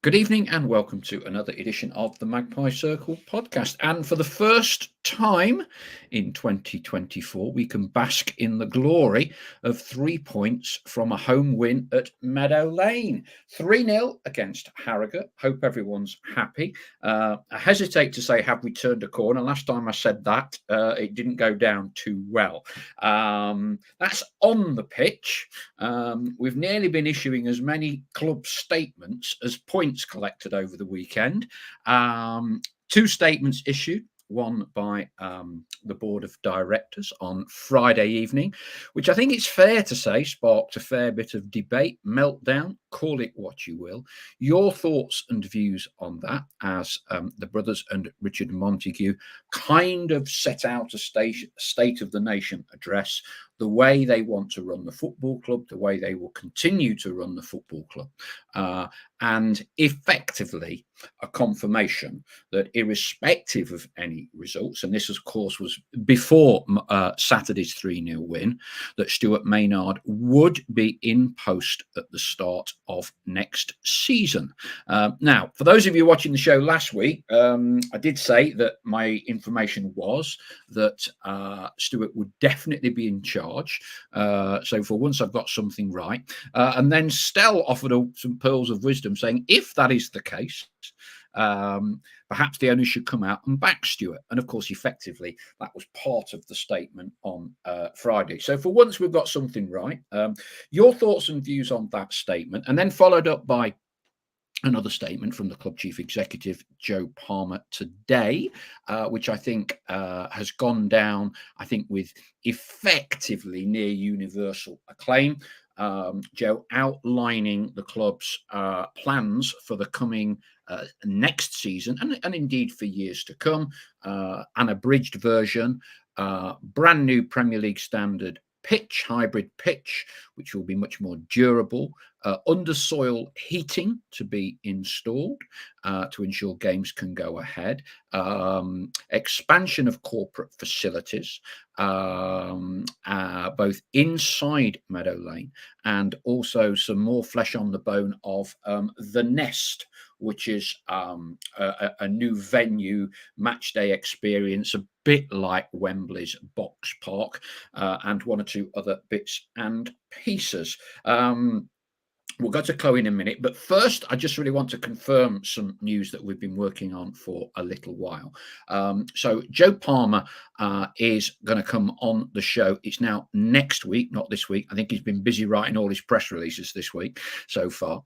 Good evening and welcome to another edition of the Magpie Circle podcast. And for the first time in 2024, we can bask in the glory of 3 points from a home win at Meadow Lane. 3-0 against Harrogate. Hope everyone's happy. I hesitate to say, have we turned a corner? Last time I said that, it didn't go down too well. That's on the pitch. We've nearly been issuing as many club statements as points collected over the weekend. 2 statements issued, one by the board of directors on Friday evening, which I think it's fair to say sparked a fair bit of debate, meltdown, call it what you will. Your thoughts and views on that, as the brothers and Richard Montague kind of set out a state of the nation address, the way they want to run the football club, the way they will continue to run the football club, and effectively a confirmation that irrespective of any results, and this of course was before Saturday's 3-0 win, that Stuart Maynard would be in post at the start of next season. Now, for those of you watching the show last week, I did say that my information was that Stuart would definitely be in charge. So for once I've got something right. And then Stell offered some pearls of wisdom saying, if that is the case, perhaps the owners should come out and back Stuart. And of course, effectively, that was part of the statement on Friday. So for once, we've got something right. Your thoughts and views on that statement, and then followed up by another statement from the club chief executive, Joe Palmer, today, which I think has gone down, I think, with effectively near universal acclaim. Joe outlining the club's plans for the coming next season and indeed for years to come, an abridged version, brand new Premier League standard pitch, hybrid pitch, which will be much more durable, undersoil heating to be installed to ensure games can go ahead, expansion of corporate facilities, both inside Meadow Lane and also some more flesh on the bone of the Nest, which is a new venue, match day experience, a bit like Wembley's Box Park, and one or two other bits and pieces. We'll go to Chloe in a minute, but first, I just really want to confirm some news that we've been working on for a little while. So Joe Palmer is going to come on the show. It's now next week, not this week. I think he's been busy writing all his press releases this week so far.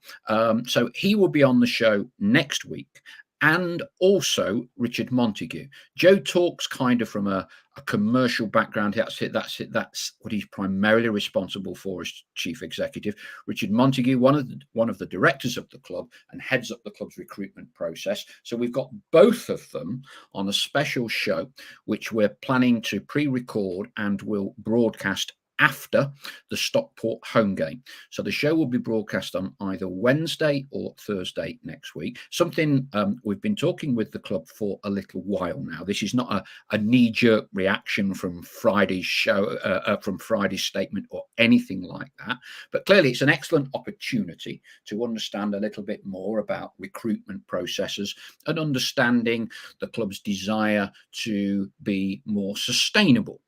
So he will be on the show next week. And also Richard Montague. Joe talks kind of from a commercial background. That's it. That's what he's primarily responsible for as chief executive. Richard Montague, one of the directors of the club, and heads up the club's recruitment process. So we've got both of them on a special show, which we're planning to pre-record and will broadcast after the Stockport home game. So the show will be broadcast on either Wednesday or Thursday next week. Something we've been talking with the club for a little while now. This is not a knee-jerk reaction from Friday's show, from Friday's statement or anything like that. But clearly it's an excellent opportunity to understand a little bit more about recruitment processes and understanding the club's desire to be more sustainable,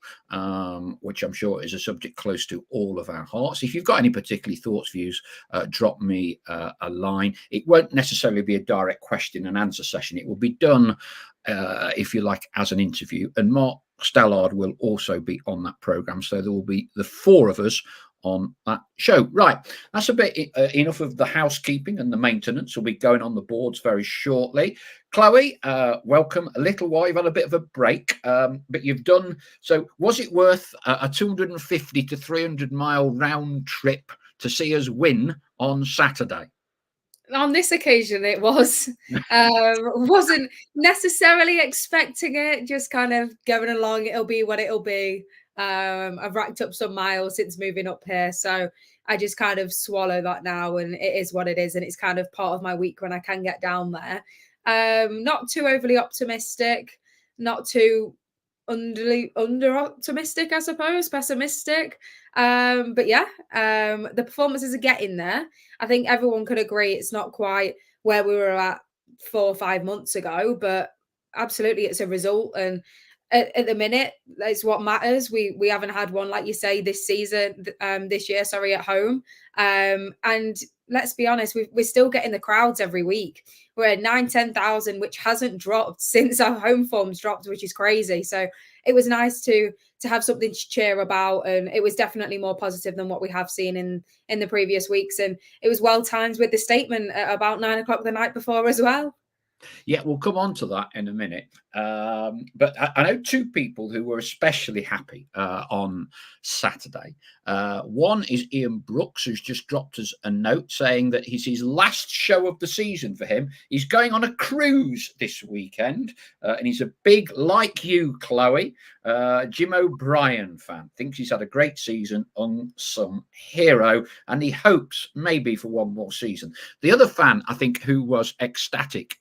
which I'm sure is a subject close to all of our hearts. If you've got any particular thoughts, views, drop me a line. It won't necessarily be a direct question and answer session. It will be done, if you like, as an interview. And Mark Stallard will also be on that programme. So there will be the 4 of us on that show. Right, that's a bit enough of the housekeeping and the maintenance. We'll be going on the boards very shortly. Chloe, welcome. A little while, you've had a bit of a break, but you've done, so was it worth a 250 to 300 mile round trip to see us win on Saturday? On this occasion, it was. Wasn't necessarily expecting it, just kind of going along. It'll be what it'll be. I've racked up some miles since moving up here, so I just kind of swallow that now, and it is what it is, and it's kind of part of my week when I can get down there. Not too overly optimistic, not too under optimistic, I suppose, pessimistic. But yeah, the performances are getting there. I think everyone could agree it's not quite where we were at 4 or 5 months ago, but absolutely it's a result. And at the minute, it's what matters. We haven't had one, like you say, this season, this year, sorry, at home. And let's be honest, we're still getting the crowds every week. We're at 9-10,000, which hasn't dropped since our home forms dropped, which is crazy. So it was nice to have something to cheer about, and it was definitely more positive than what we have seen in the previous weeks. And it was well timed with the statement at about 9 o'clock the night before as well. Yeah, we'll come on to that in a minute. But I know two people who were especially happy on Saturday. One is Ian Brooks, who's just dropped us a note saying that it's his last show of the season for him. He's going on a cruise this weekend, and he's a big, like you, Chloe, Jim O'Brien fan. Thinks he's had a great season, unsung hero, and he hopes maybe for one more season. The other fan, I think, who was ecstatic,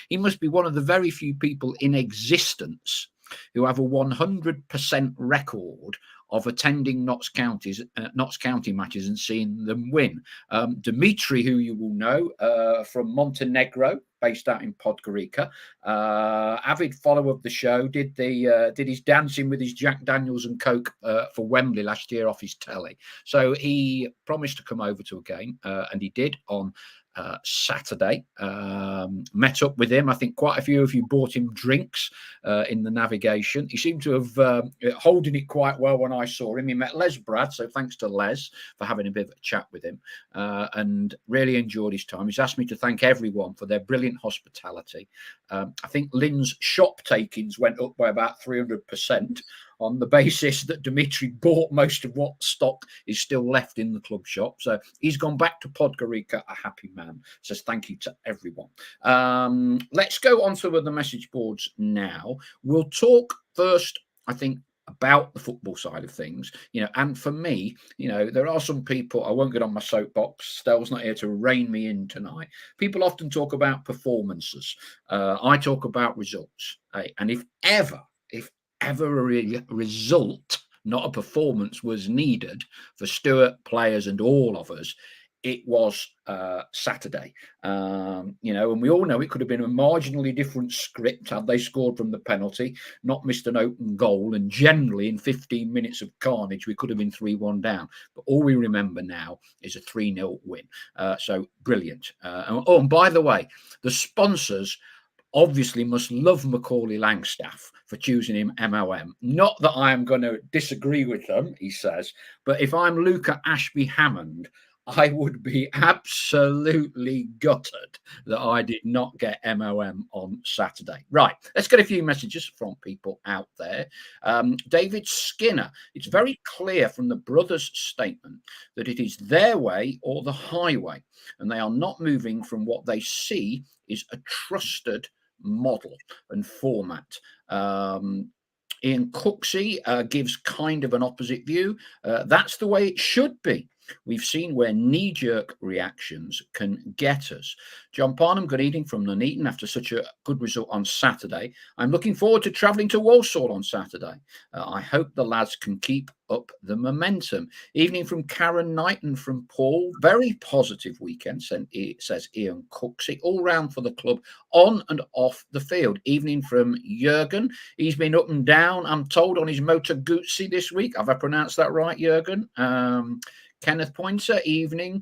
he must be one of the very few people in existence who have a 100% record of attending Notts County matches and seeing them win. Dimitri, who you will know from Montenegro, based out in Podgorica, avid follower of the show, did his dancing with his Jack Daniels and Coke for Wembley last year off his telly. So he promised to come over to a game, and he did on Saturday. Met up with him. I think quite a few of you bought him drinks in the navigation. He seemed to have holding it quite well when I saw him. He met Les Brad, so thanks to Les for having a bit of a chat with him, and really enjoyed his time. He's asked me to thank everyone for their brilliant hospitality. I think Lynn's shop takings went up by about 300%. On the basis that Dimitri bought most of what stock is still left in the club shop. So he's gone back to Podgorica a happy man. Says thank you to everyone. Let's go on to the message boards now. We'll talk first, I think, about the football side of things, and for me, there are some people, I won't get on my soapbox, Stell's not here to rein me in tonight. People often talk about performances. I talk about results. And if ever a result, not a performance, was needed for Stuart, players and all of us, it was Saturday. And we all know it could have been a marginally different script had they scored from the penalty, not missed an open goal, and generally in 15 minutes of carnage we could have been 3-1 down. But all we remember now is a 3-0 win. So brilliant. And by the way, the sponsors obviously must love Macaulay Langstaff for choosing him MOM. Not that I am going to disagree with them, he says, but if I'm Luca Ashby Hammond, I would be absolutely gutted that I did not get MOM on Saturday. Right, let's get a few messages from people out there. David Skinner, it's very clear from the brothers' statement that it is their way or the highway, and they are not moving from what they see is a trusted model and format. Ian Cooksey gives kind of an opposite view. That's the way it should be. We've seen where knee-jerk reactions can get us. John Parnham, good evening from Nuneaton after such a good result on Saturday. I'm looking forward to travelling to Walsall on Saturday. I hope the lads can keep up the momentum. Evening from Karen Knight and from Paul. Very positive weekend, says Ian Cooksey. All round for the club, on and off the field. Evening from Jurgen. He's been up and down, I'm told, on his Motor Guzzi this week. Have I pronounced that right, Jurgen? Kenneth Pointer, evening.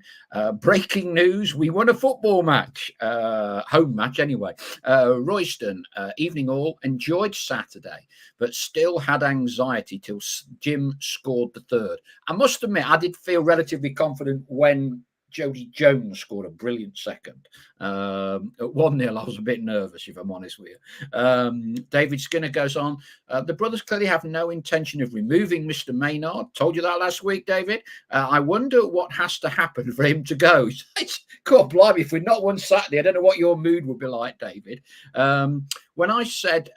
Breaking news, we won a football match. Home match, anyway. Royston, evening all. Enjoyed Saturday, but still had anxiety till Jim scored the third. I must admit, I did feel relatively confident when Jody Jones scored a brilliant second. At 1-0, I was a bit nervous, if I'm honest with you. David Skinner goes on. The brothers clearly have no intention of removing Mr. Maynard. Told you that last week, David. I wonder what has to happen for him to go. God, blimey, if we'd not won Saturday, I don't know what your mood would be like, David. When I said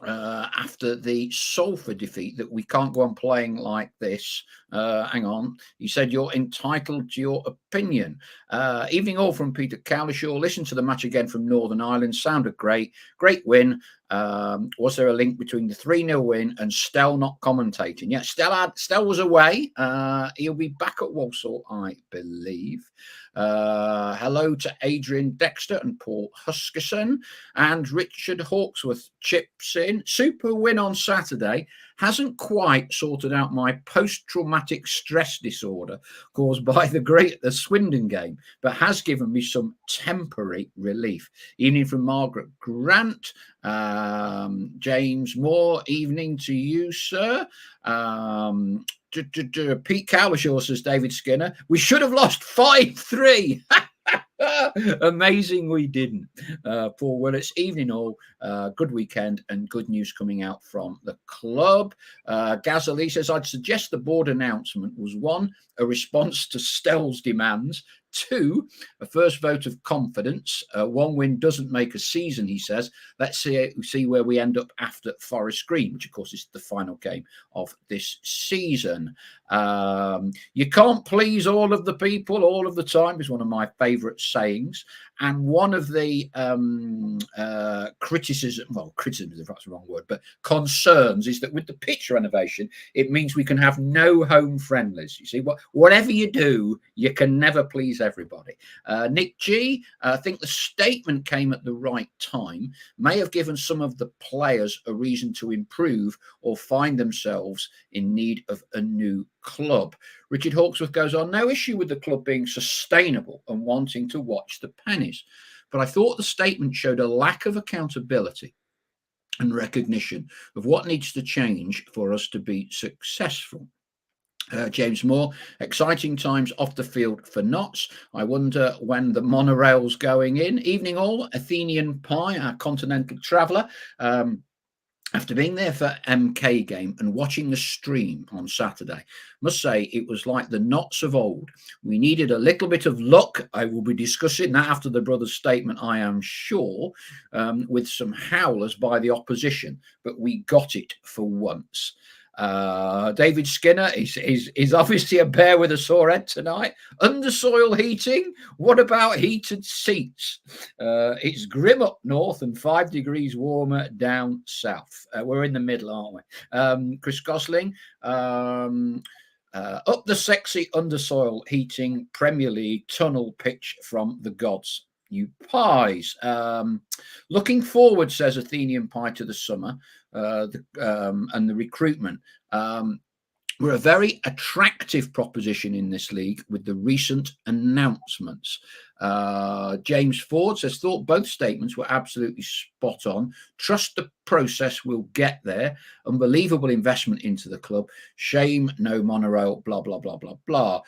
after the Salford defeat that we can't go on playing like this. Hang on. He said, you're entitled to your opinion. Evening all from Peter Cowlishaw. Listen to the match again from Northern Ireland. Sounded great. Great win. Was there a link between the 3-0 win and Stell not commentating? Yeah, Stell was away. He'll be back at Walsall, I believe. Hello to Adrian Dexter and Paul Huskerson, and Richard Hawksworth chips in. Super win on Saturday. Hasn't quite sorted out my post-traumatic stress disorder caused by the Swindon game, but has given me some temporary relief. Evening from Margaret Grant. James Moore, evening to you, sir. Pete Cowlishaw says, David Skinner, we should have lost 5-3. Amazing we didn't. Paul Willetts, evening all. Good weekend and good news coming out from the club. Gazali says, I'd suggest the board announcement was 1, a response to Stell's demands, 2, a first vote of confidence. 1 win doesn't make a season, he says. Let's see where we end up after Forest Green, which of course is the final game of this season. You can't please all of the people all of the time is one of my favourite sayings. And one of the criticism, if that's the wrong word, but concerns is that with the pitch renovation, it means we can have no home friendlies. You see, whatever you do, you can never please everybody. Nick G, I think the statement came at the right time, may have given some of the players a reason to improve or find themselves in need of a new club. Richard Hawksworth goes on, no issue with the club being sustainable and wanting to watch the pennies, but I thought the statement showed a lack of accountability and recognition of what needs to change for us to be successful. James Moore, exciting times off the field for Notts. I wonder when the monorail's going in. Evening all, Athenian Pie, our continental traveller. After being there for MK game and watching the stream on Saturday, must say it was like the Notts of old. We needed a little bit of luck. I will be discussing that after the brothers' statement, I am sure, with some howlers by the opposition, but we got it for once. David Skinner is obviously a bear with a sore head tonight. Undersoil heating? What about heated seats? It's grim up north and 5 degrees warmer down south. We're in the middle, aren't we? Chris Gosling, up the sexy undersoil heating Premier League tunnel pitch from the gods. You pies. Looking forward, says Athenian Pie, to the summer and the recruitment. We're a very attractive proposition in this league with the recent announcements. James Ford says, thought both statements were absolutely spot on. Trust the process, we'll get there. Unbelievable investment into the club. Shame no monorail, blah, blah, blah, blah, blah.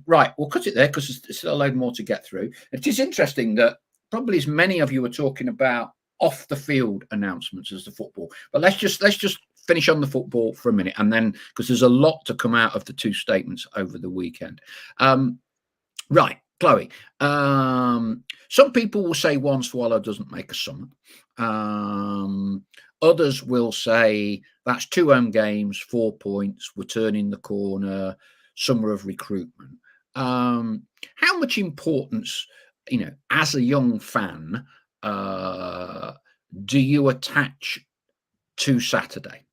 Right, we'll cut it there because there's still a load more to get through. It is interesting that probably as many of you are talking about off the field announcements as the football, but let's just finish on the football for a minute, and then because there's a lot to come out of the 2 statements over the weekend. Right, Chloe. Some people will say 1 swallow doesn't make a summer. Others will say that's 2 home games, 4 points, we're turning the corner, summer of recruitment. How much importance, as a young fan, do you attach to Saturday?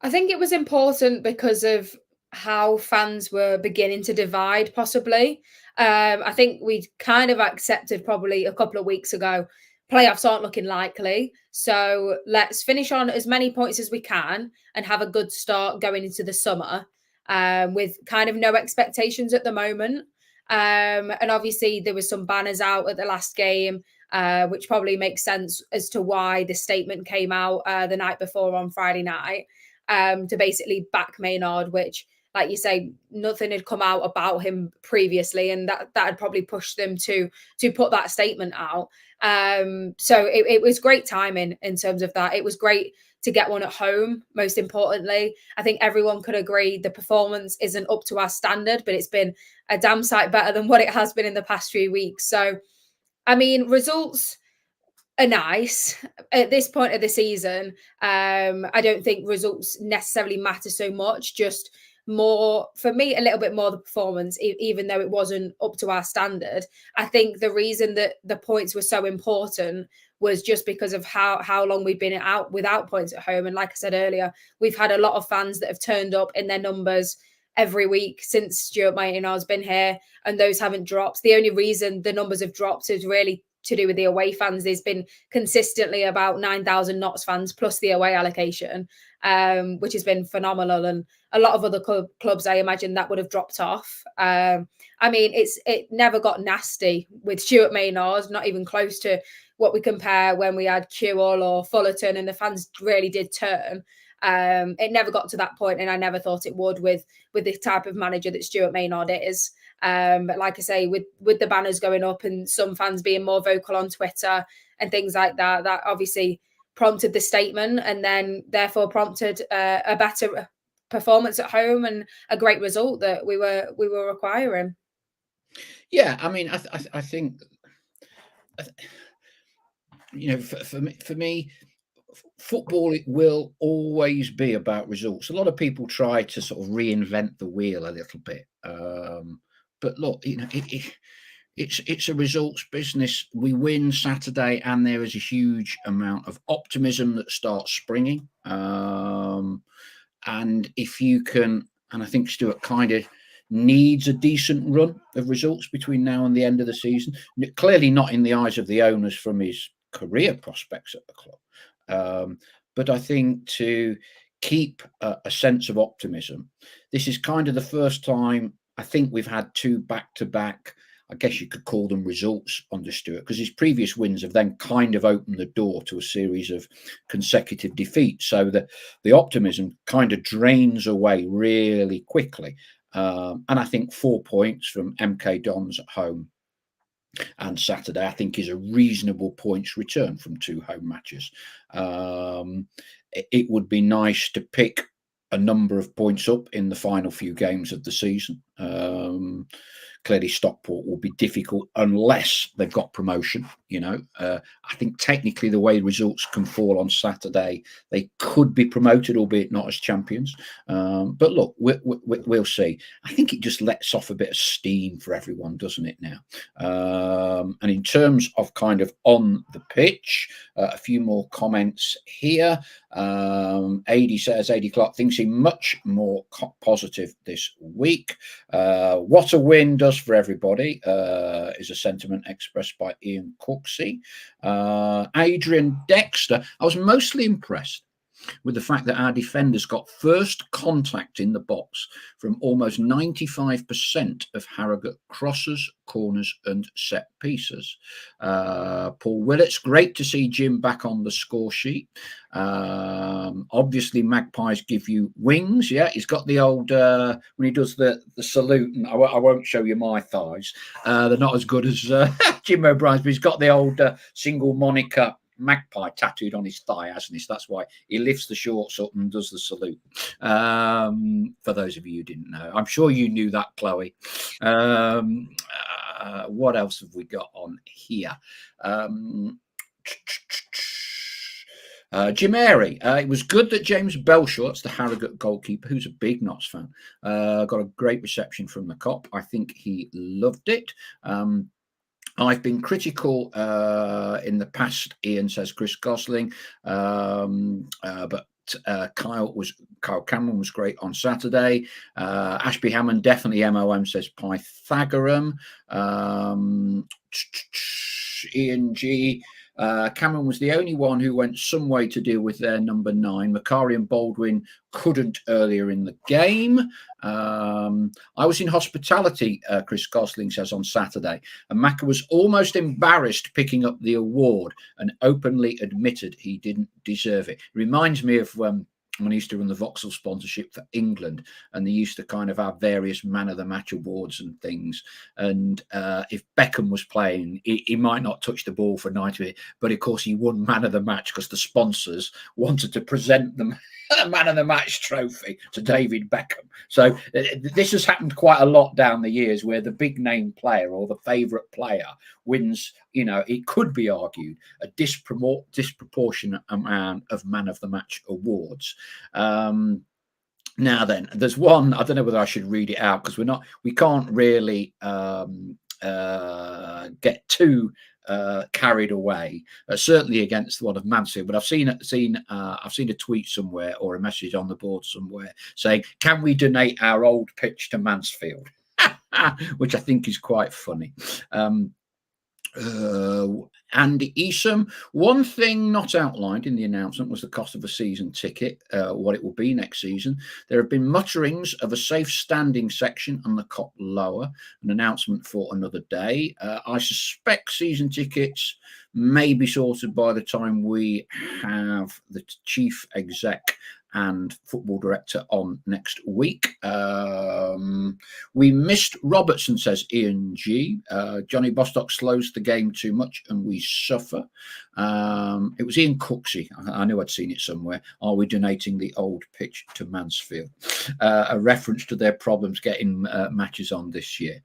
I think it was important because of how fans were beginning to divide, possibly. I think we'd kind of accepted probably a couple of weeks ago, playoffs aren't looking likely. So let's finish on as many points as we can and have a good start going into the summer with kind of no expectations at the moment. And obviously there was some banners out at the last game, which probably makes sense as to why the statement came out the night before on Friday night. To basically back Maynard, which, like you say, nothing had come out about him previously, and that had probably pushed them to put that statement out. So it was great timing in terms of that. It was great to get one at home, most importantly. I think everyone could agree the performance isn't up to our standard, but it's been a damn sight better than what it has been in the past few weeks. So, I mean, results are nice at this point of the season. I don't think results necessarily matter so much. Just more, for me, a little bit more the performance, even though it wasn't up to our standard. I think the reason that the points were so important was just because of how long we've been out without points at home. And like I said earlier, we've had a lot of fans that have turned up in their numbers every week since Stuart Maynard's been here, and those haven't dropped. The only reason the numbers have dropped is really to do with the away fans. There's been consistently about 9,000 Notts fans plus the away allocation, which has been phenomenal. And a lot of other clubs, I imagine, that would have dropped off. I mean, it never got nasty with Stuart Maynard, not even close to what we compare when we had Kewell or Fullerton, and the fans really did turn. It never got to that point, and I never thought it would with the type of manager that Stuart Maynard is. But like I say, with the banners going up and some fans being more vocal on Twitter and things like that, that obviously prompted the statement, and then therefore prompted a better performance at home and a great result that we were requiring. Yeah, I mean, I think, you know, for me, football, it will always be about results. A lot of people try to sort of reinvent the wheel a little bit, but look, you know, it's a results business. We win Saturday, and there is a huge amount of optimism that starts springing. And if you can, and I think Stuart kind of needs a decent run of results between now and the end of the season. Clearly not in the eyes of the owners from his career prospects at the club. But I think to keep a sense of optimism, this is kind of the first time I think we've had two back-to-back, I guess you could call them results under Stuart, because his previous wins have then kind of opened the door to a series of consecutive defeats. So the optimism kind of drains away really quickly. And I think 4 points from MK Dons at home and Saturday, I think, is a reasonable points return from two home matches. It would be nice to pick a number of points up in the final few games of the season. Clearly, Stockport will be difficult unless they've got promotion. You know, I think technically the way results can fall on Saturday, they could be promoted, albeit not as champions. But look, we'll see. I think it just lets off a bit of steam for everyone, doesn't it now? And in terms of kind of on the pitch, a few more comments here. AD says, AD Clark thinks him much more positive this week. What a win does for everybody, is a sentiment expressed by Ian Cooksey. Adrian Dexter, I was mostly impressed with the fact that our defenders got first contact in the box from almost 95% of Harrogate crosses, corners and set pieces. Paul Willits, great to see Jim back on the score sheet. Obviously Magpies give you wings. Yeah, he's got the old when he does the salute, and I won't show you my thighs, they're not as good as Jim O'Brien's, but he's got the old single moniker Magpie tattooed on his thigh, hasn't he? So that's why he lifts the shorts up and does the salute. For those of you who didn't know, I'm sure you knew that, Chloe. What else have we got on here? Jim Airy, it was good that James Belshaw, that's the Harrogate goalkeeper, who's a big Notts fan, got a great reception from the Kop. I think he loved it. I've been critical in the past, Ian says, Chris Gosling, but Kyle Cameron was great on Saturday. Ashby Hammond, definitely MOM, says Pythagorean. Ian G. Cameron was the only one who went some way to deal with their number 9. Macari and Baldwin couldn't earlier in the game. I was in hospitality, Chris Gosling says, on Saturday, and Macca was almost embarrassed picking up the award and openly admitted he didn't deserve it. Reminds me of when I used to run the Vauxhall sponsorship for England, and they used to kind of have various man of the match awards and things. And if Beckham was playing, he might not touch the ball for 90 minutes, but of course he won man of the match because the sponsors wanted to present them a man of the match trophy to David Beckham. So this has happened quite a lot down the years, where the big name player or the favourite player wins, you know, it could be argued, a disproportionate amount of man of the match awards. Now then, there's one. I don't know whether I should read it out because we can't really get too carried away. Certainly against one of Mansfield, but I've seen a tweet somewhere or a message on the board somewhere saying, "Can we donate our old pitch to Mansfield?" Which I think is quite funny. Andy Esom. One thing not outlined in the announcement was the cost of a season ticket, what it will be next season. There have been mutterings of a safe standing section on the Cop lower, an announcement for another day. I suspect season tickets may be sorted by the time we have the chief exec and football director on next week. We missed Robertson, says Ian G. Johnny Bostock slows the game too much and we suffer. It was Ian Cooksey. I knew I'd seen it somewhere. Are we donating the old pitch to Mansfield? A reference to their problems getting matches on this year.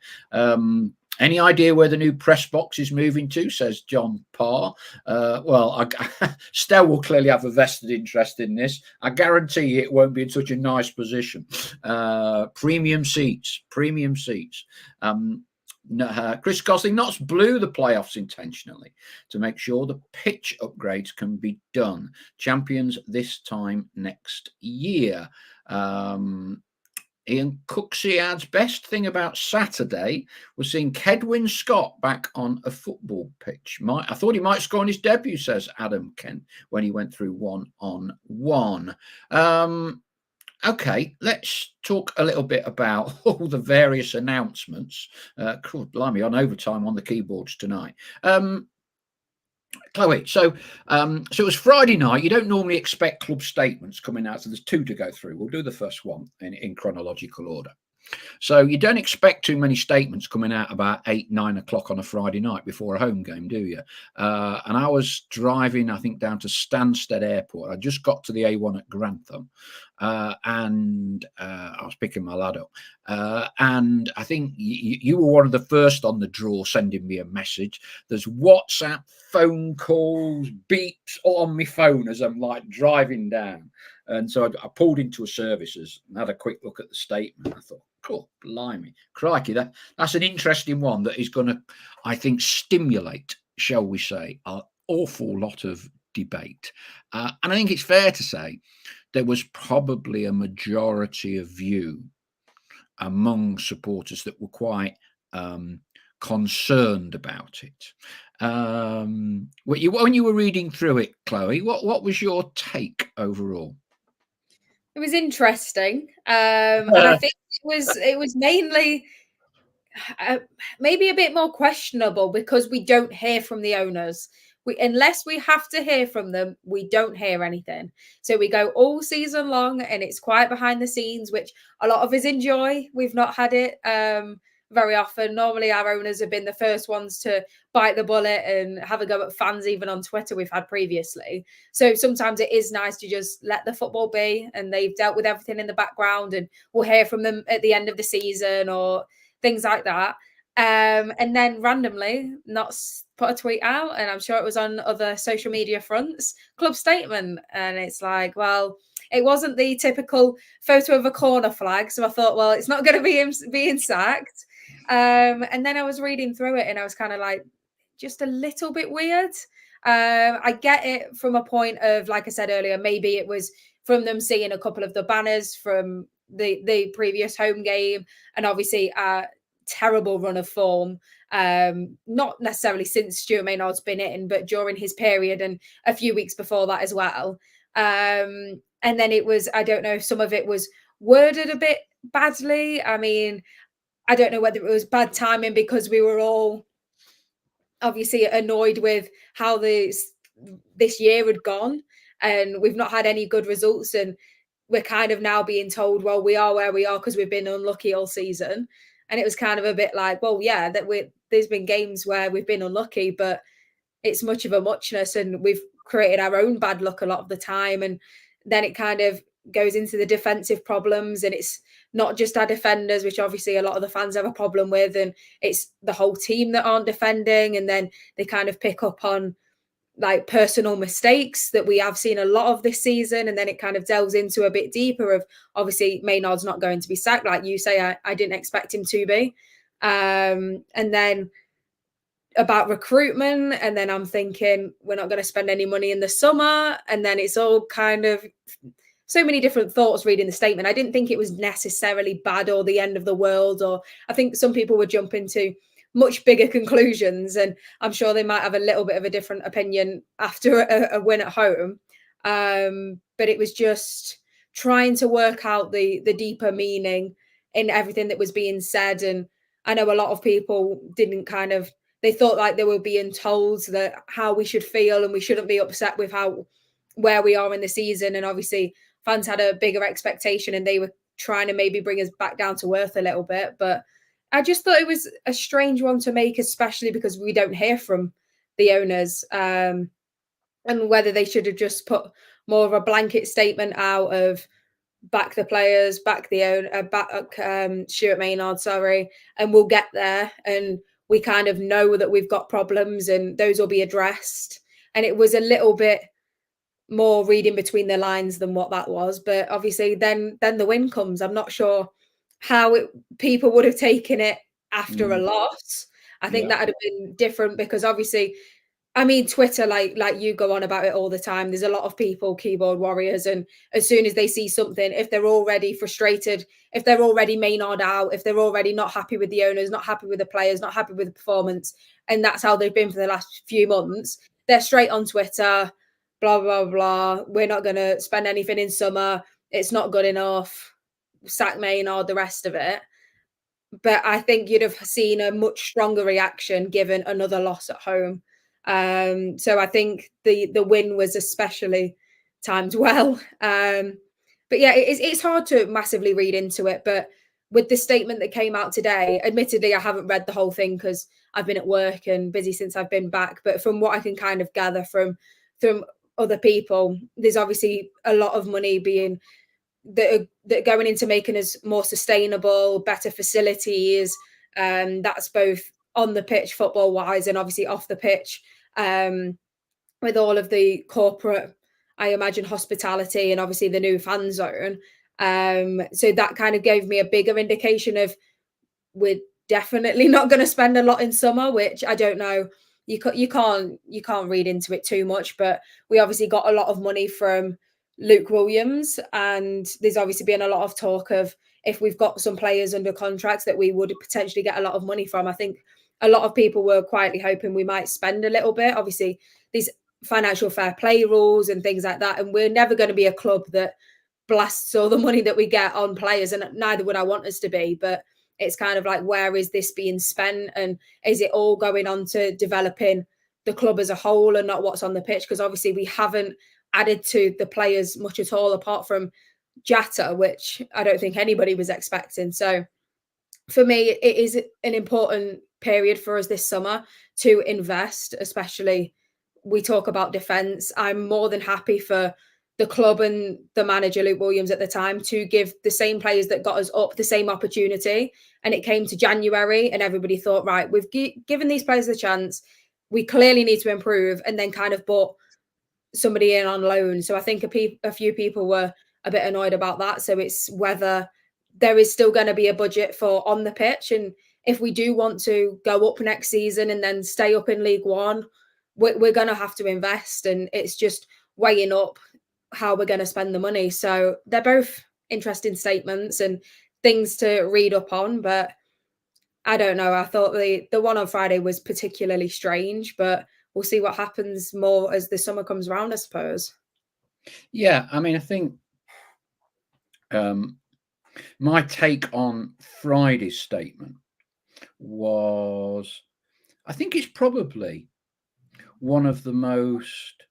Any idea where the new press box is moving to, says John Parr. Stell will clearly have a vested interest in this. I guarantee it won't be in such a nice position. Premium seats. Chris Gosling Knots blew the playoffs intentionally to make sure the pitch upgrades can be done. Champions this time next year. Ian Cooksey adds, best thing about Saturday was seeing Kedwin Scott back on a football pitch. I thought he might score on his debut, says Adam Kent, when he went through 1-on-1. Okay, let's talk a little bit about all the various announcements. Blimey, on overtime on the keyboards tonight. Chloe, so it was Friday night. You don't normally expect club statements coming out, so there's two to go through. We'll do the first one in chronological order. So you don't expect too many statements coming out about 8-9 o'clock on a Friday night before a home game, do you? And I was driving, I think, down to Stansted Airport. I just got to the A1 at Grantham, and I was picking my lad up. And I think you were one of the first on the draw sending me a message. There's WhatsApp, phone calls, beeps all on my phone as I'm like driving down. And so I pulled into a services and had a quick look at the statement. I thought, cool, blimey, crikey, that's an interesting one that is going to, I think, stimulate, shall we say, an awful lot of debate. And I think it's fair to say there was probably a majority of view among supporters that were quite concerned about it. When you were reading through it, Chloe, what was your take overall? It was interesting, and I think it was mainly maybe a bit more questionable because we don't hear from the owners. Unless we have to hear from them, we don't hear anything. So we go all season long, and it's quiet behind the scenes, which a lot of us enjoy. We've not had it very often. Normally, our owners have been the first ones to bite the bullet and have a go at fans, even on Twitter we've had previously. So sometimes it is nice to just let the football be, and they've dealt with everything in the background, and we'll hear from them at the end of the season or things like that. And then randomly, not put a tweet out, and I'm sure it was on other social media fronts, club statement. And it's like, well, it wasn't the typical photo of a corner flag. So I thought, well, it's not going to be him being sacked. And then I was reading through it and I was kind of like, just a little bit weird. I get it from a point of, like I said earlier, maybe it was from them seeing a couple of the banners from the previous home game, and obviously a terrible run of form. Not necessarily since Stuart Maynard's been in, but during his period and a few weeks before that as well. And then it was, I don't know, some of it was worded a bit badly. I mean, I don't know whether it was bad timing because we were all obviously annoyed with how this year had gone and we've not had any good results, and we're kind of now being told, well, we are where we are because we've been unlucky all season. And it was kind of a bit like, well, yeah, that there's been games where we've been unlucky, but it's much of a muchness and we've created our own bad luck a lot of the time. And then it kind of goes into the defensive problems, and it's not just our defenders, which obviously a lot of the fans have a problem with, and it's the whole team that aren't defending. And then they kind of pick up on like personal mistakes that we have seen a lot of this season. And then it kind of delves into a bit deeper of, obviously Maynard's not going to be sacked. Like you say, I didn't expect him to be. And then about recruitment, and then I'm thinking we're not going to spend any money in the summer. And then it's all kind of so many different thoughts reading the statement. I didn't think it was necessarily bad or the end of the world, or I think some people would jump into much bigger conclusions, and I'm sure they might have a little bit of a different opinion after a win at home. But it was just trying to work out the deeper meaning in everything that was being said. And I know a lot of people didn't kind of, they thought like they were being told that how we should feel and we shouldn't be upset with how where we are in the season. And obviously fans had a bigger expectation and they were trying to maybe bring us back down to earth a little bit. But I just thought it was a strange one to make, especially because we don't hear from the owners, and whether they should have just put more of a blanket statement out of back the players, back the owner, back Stuart Maynard, sorry, and we'll get there. And we kind of know that we've got problems and those will be addressed. And it was a little bit more reading between the lines than what that was. But obviously then the win comes. I'm not sure how people would have taken it after a loss. I think that would have been different, because obviously, I mean, Twitter, like you go on about it all the time. There's a lot of people, keyboard warriors, and as soon as they see something, if they're already frustrated, if they're already Maynard out, if they're already not happy with the owners, not happy with the players, not happy with the performance, and that's how they've been for the last few months, they're straight on Twitter, blah, blah, blah. We're not going to spend anything in summer. It's not good enough. Sack Maynard, the rest of it. But I think you'd have seen a much stronger reaction given another loss at home. So I think the win was especially timed well. But yeah, it's hard to massively read into it. But with the statement that came out today, admittedly, I haven't read the whole thing because I've been at work and busy since I've been back. But from what I can kind of gather from other people, there's obviously a lot of money being that are going into making us more sustainable, better facilities. That's both on the pitch, football wise, and obviously off the pitch, with all of the corporate, I imagine, hospitality, and obviously the new fan zone. So that kind of gave me a bigger indication of we're definitely not going to spend a lot in summer, which I don't know. You can't read into it too much, but we obviously got a lot of money from Luke Williams, and there's obviously been a lot of talk of if we've got some players under contracts that we would potentially get a lot of money from. I think a lot of people were quietly hoping we might spend a little bit. Obviously, these financial fair play rules and things like that, and we're never going to be a club that blasts all the money that we get on players, and neither would I want us to be. But it's kind of like, where is this being spent, and is it all going on to developing the club as a whole and not what's on the pitch? Because obviously we haven't added to the players much at all, apart from Jatta, which I don't think anybody was expecting. So for me, it is an important period for us this summer to invest, especially we talk about defence. I'm more than happy for the club and the manager, Luke Williams, at the time to give the same players that got us up the same opportunity. And it came to January and everybody thought, right, we've given these players a chance. We clearly need to improve, and then kind of bought somebody in on loan. So I think a few people were a bit annoyed about that. So it's whether there is still going to be a budget for on the pitch. And if we do want to go up next season and then stay up in League One, we're going to have to invest. And it's just weighing up how we're going to spend the money. So they're both interesting statements and things to read up on. But I don't know. I thought the one on Friday was particularly strange, but we'll see what happens more as the summer comes around, I suppose. Yeah, I mean, I think my take on Friday's statement was, I think it's probably one of the most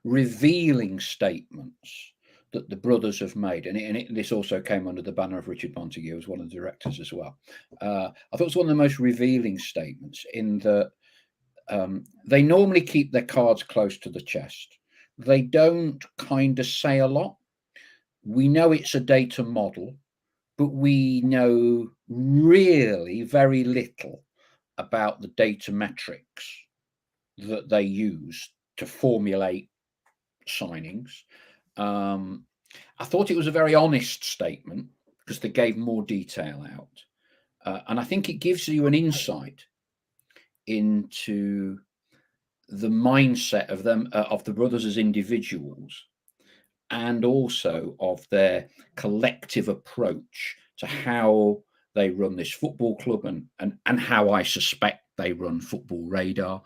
revealing statements that the brothers have made, and this also came under the banner of Richard Montague as one of the directors as well. I thought it was one of the most revealing statements in that they normally keep their cards close to the chest. They don't kind of say a lot. We know it's a data model, but we know really very little about the data metrics that they use to formulate signings. I thought it was a very honest statement because they gave more detail out. And I think it gives you an insight into the mindset of them, of the brothers as individuals, and also of their collective approach to how they run this football club, and how I suspect they run Football Radar,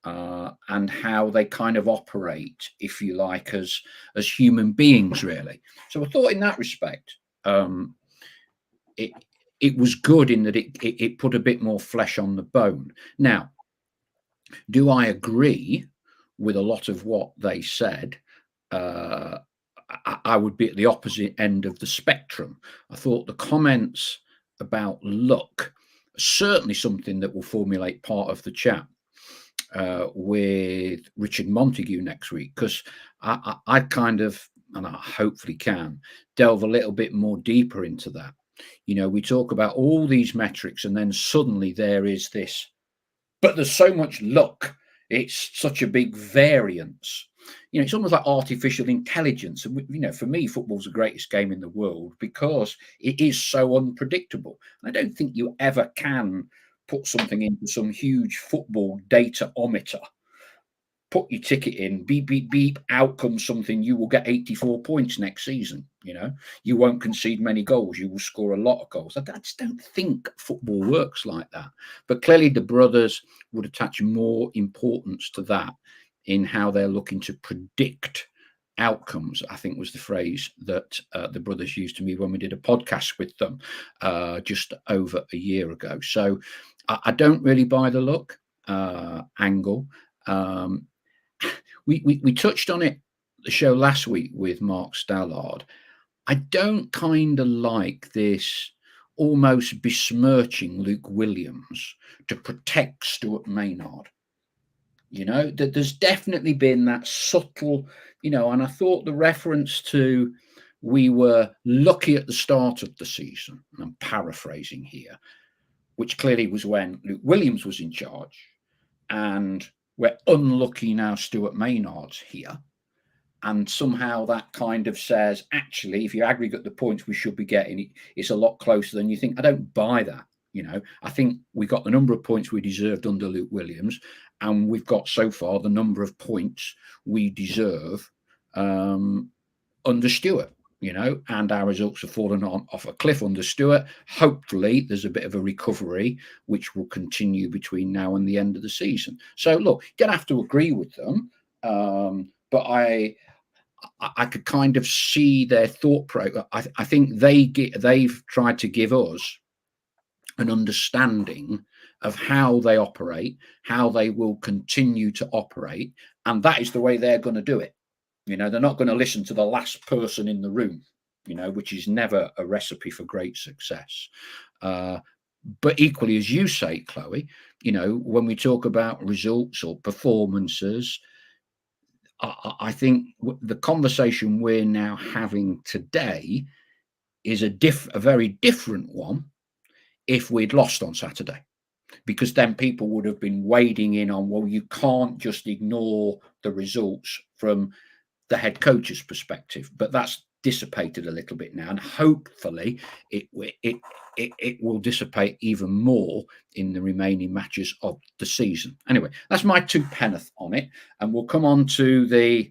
and how they kind of operate, if you like, as human beings, really. So I thought in that respect, it was good in that it put a bit more flesh on the bone. Now, do I agree with a lot of what they said? I would be at the opposite end of the spectrum. I thought the comments about luck are certainly something that will formulate part of the chat with Richard Montague next week, because I kind of, and I hopefully can, delve a little bit more deeper into that. You know, we talk about all these metrics, and then suddenly there is this, but there's so much luck. It's such a big variance. You know, it's almost like artificial intelligence. And, you know, for me, football's the greatest game in the world because it is so unpredictable. I don't think you ever can put something into some huge football dataometer, put your ticket in, beep, beep, beep, out comes something, you will get 84 points next season. You know, you won't concede many goals, you will score a lot of goals. I just don't think football works like that. But clearly the brothers would attach more importance to that in how they're looking to predict outcomes, I think was the phrase that the brothers used to me when we did a podcast with them just over a year ago. So I don't really buy the luck angle. We touched on it the show last week with Mark Stallard. I don't kind of like this almost besmirching Luke Williams to protect Stuart Maynard. You know, that there's definitely been that subtle, you know, and I thought the reference to we were lucky at the start of the season, and I'm paraphrasing here, which clearly was when Luke Williams was in charge, and we're unlucky now Stuart Maynard's here. And somehow that kind of says, actually, if you aggregate the points we should be getting, it's a lot closer than you think. I don't buy that. You know, I think we got the number of points we deserved under Luke Williams, and we've got so far the number of points we deserve under Stuart. You know, and our results have fallen off a cliff under Stuart. Hopefully, there's a bit of a recovery which will continue between now and the end of the season. So, look, you don't have to agree with them, but I could kind of see their thought process. I think they've tried to give us an understanding of how they operate, how they will continue to operate, and that is the way they're going to do it. You know, they're not going to listen to the last person in the room, you know, which is never a recipe for great success. But equally, as you say, Chloe, you know, when we talk about results or performances, I think the conversation we're now having today is a very different one if we'd lost on Saturday, because then people would have been wading in on, well, you can't just ignore the results from the head coach's perspective. But that's dissipated a little bit now, and hopefully it will dissipate even more in the remaining matches of the season. Anyway, that's my 2 penneth on it, and we'll come on to the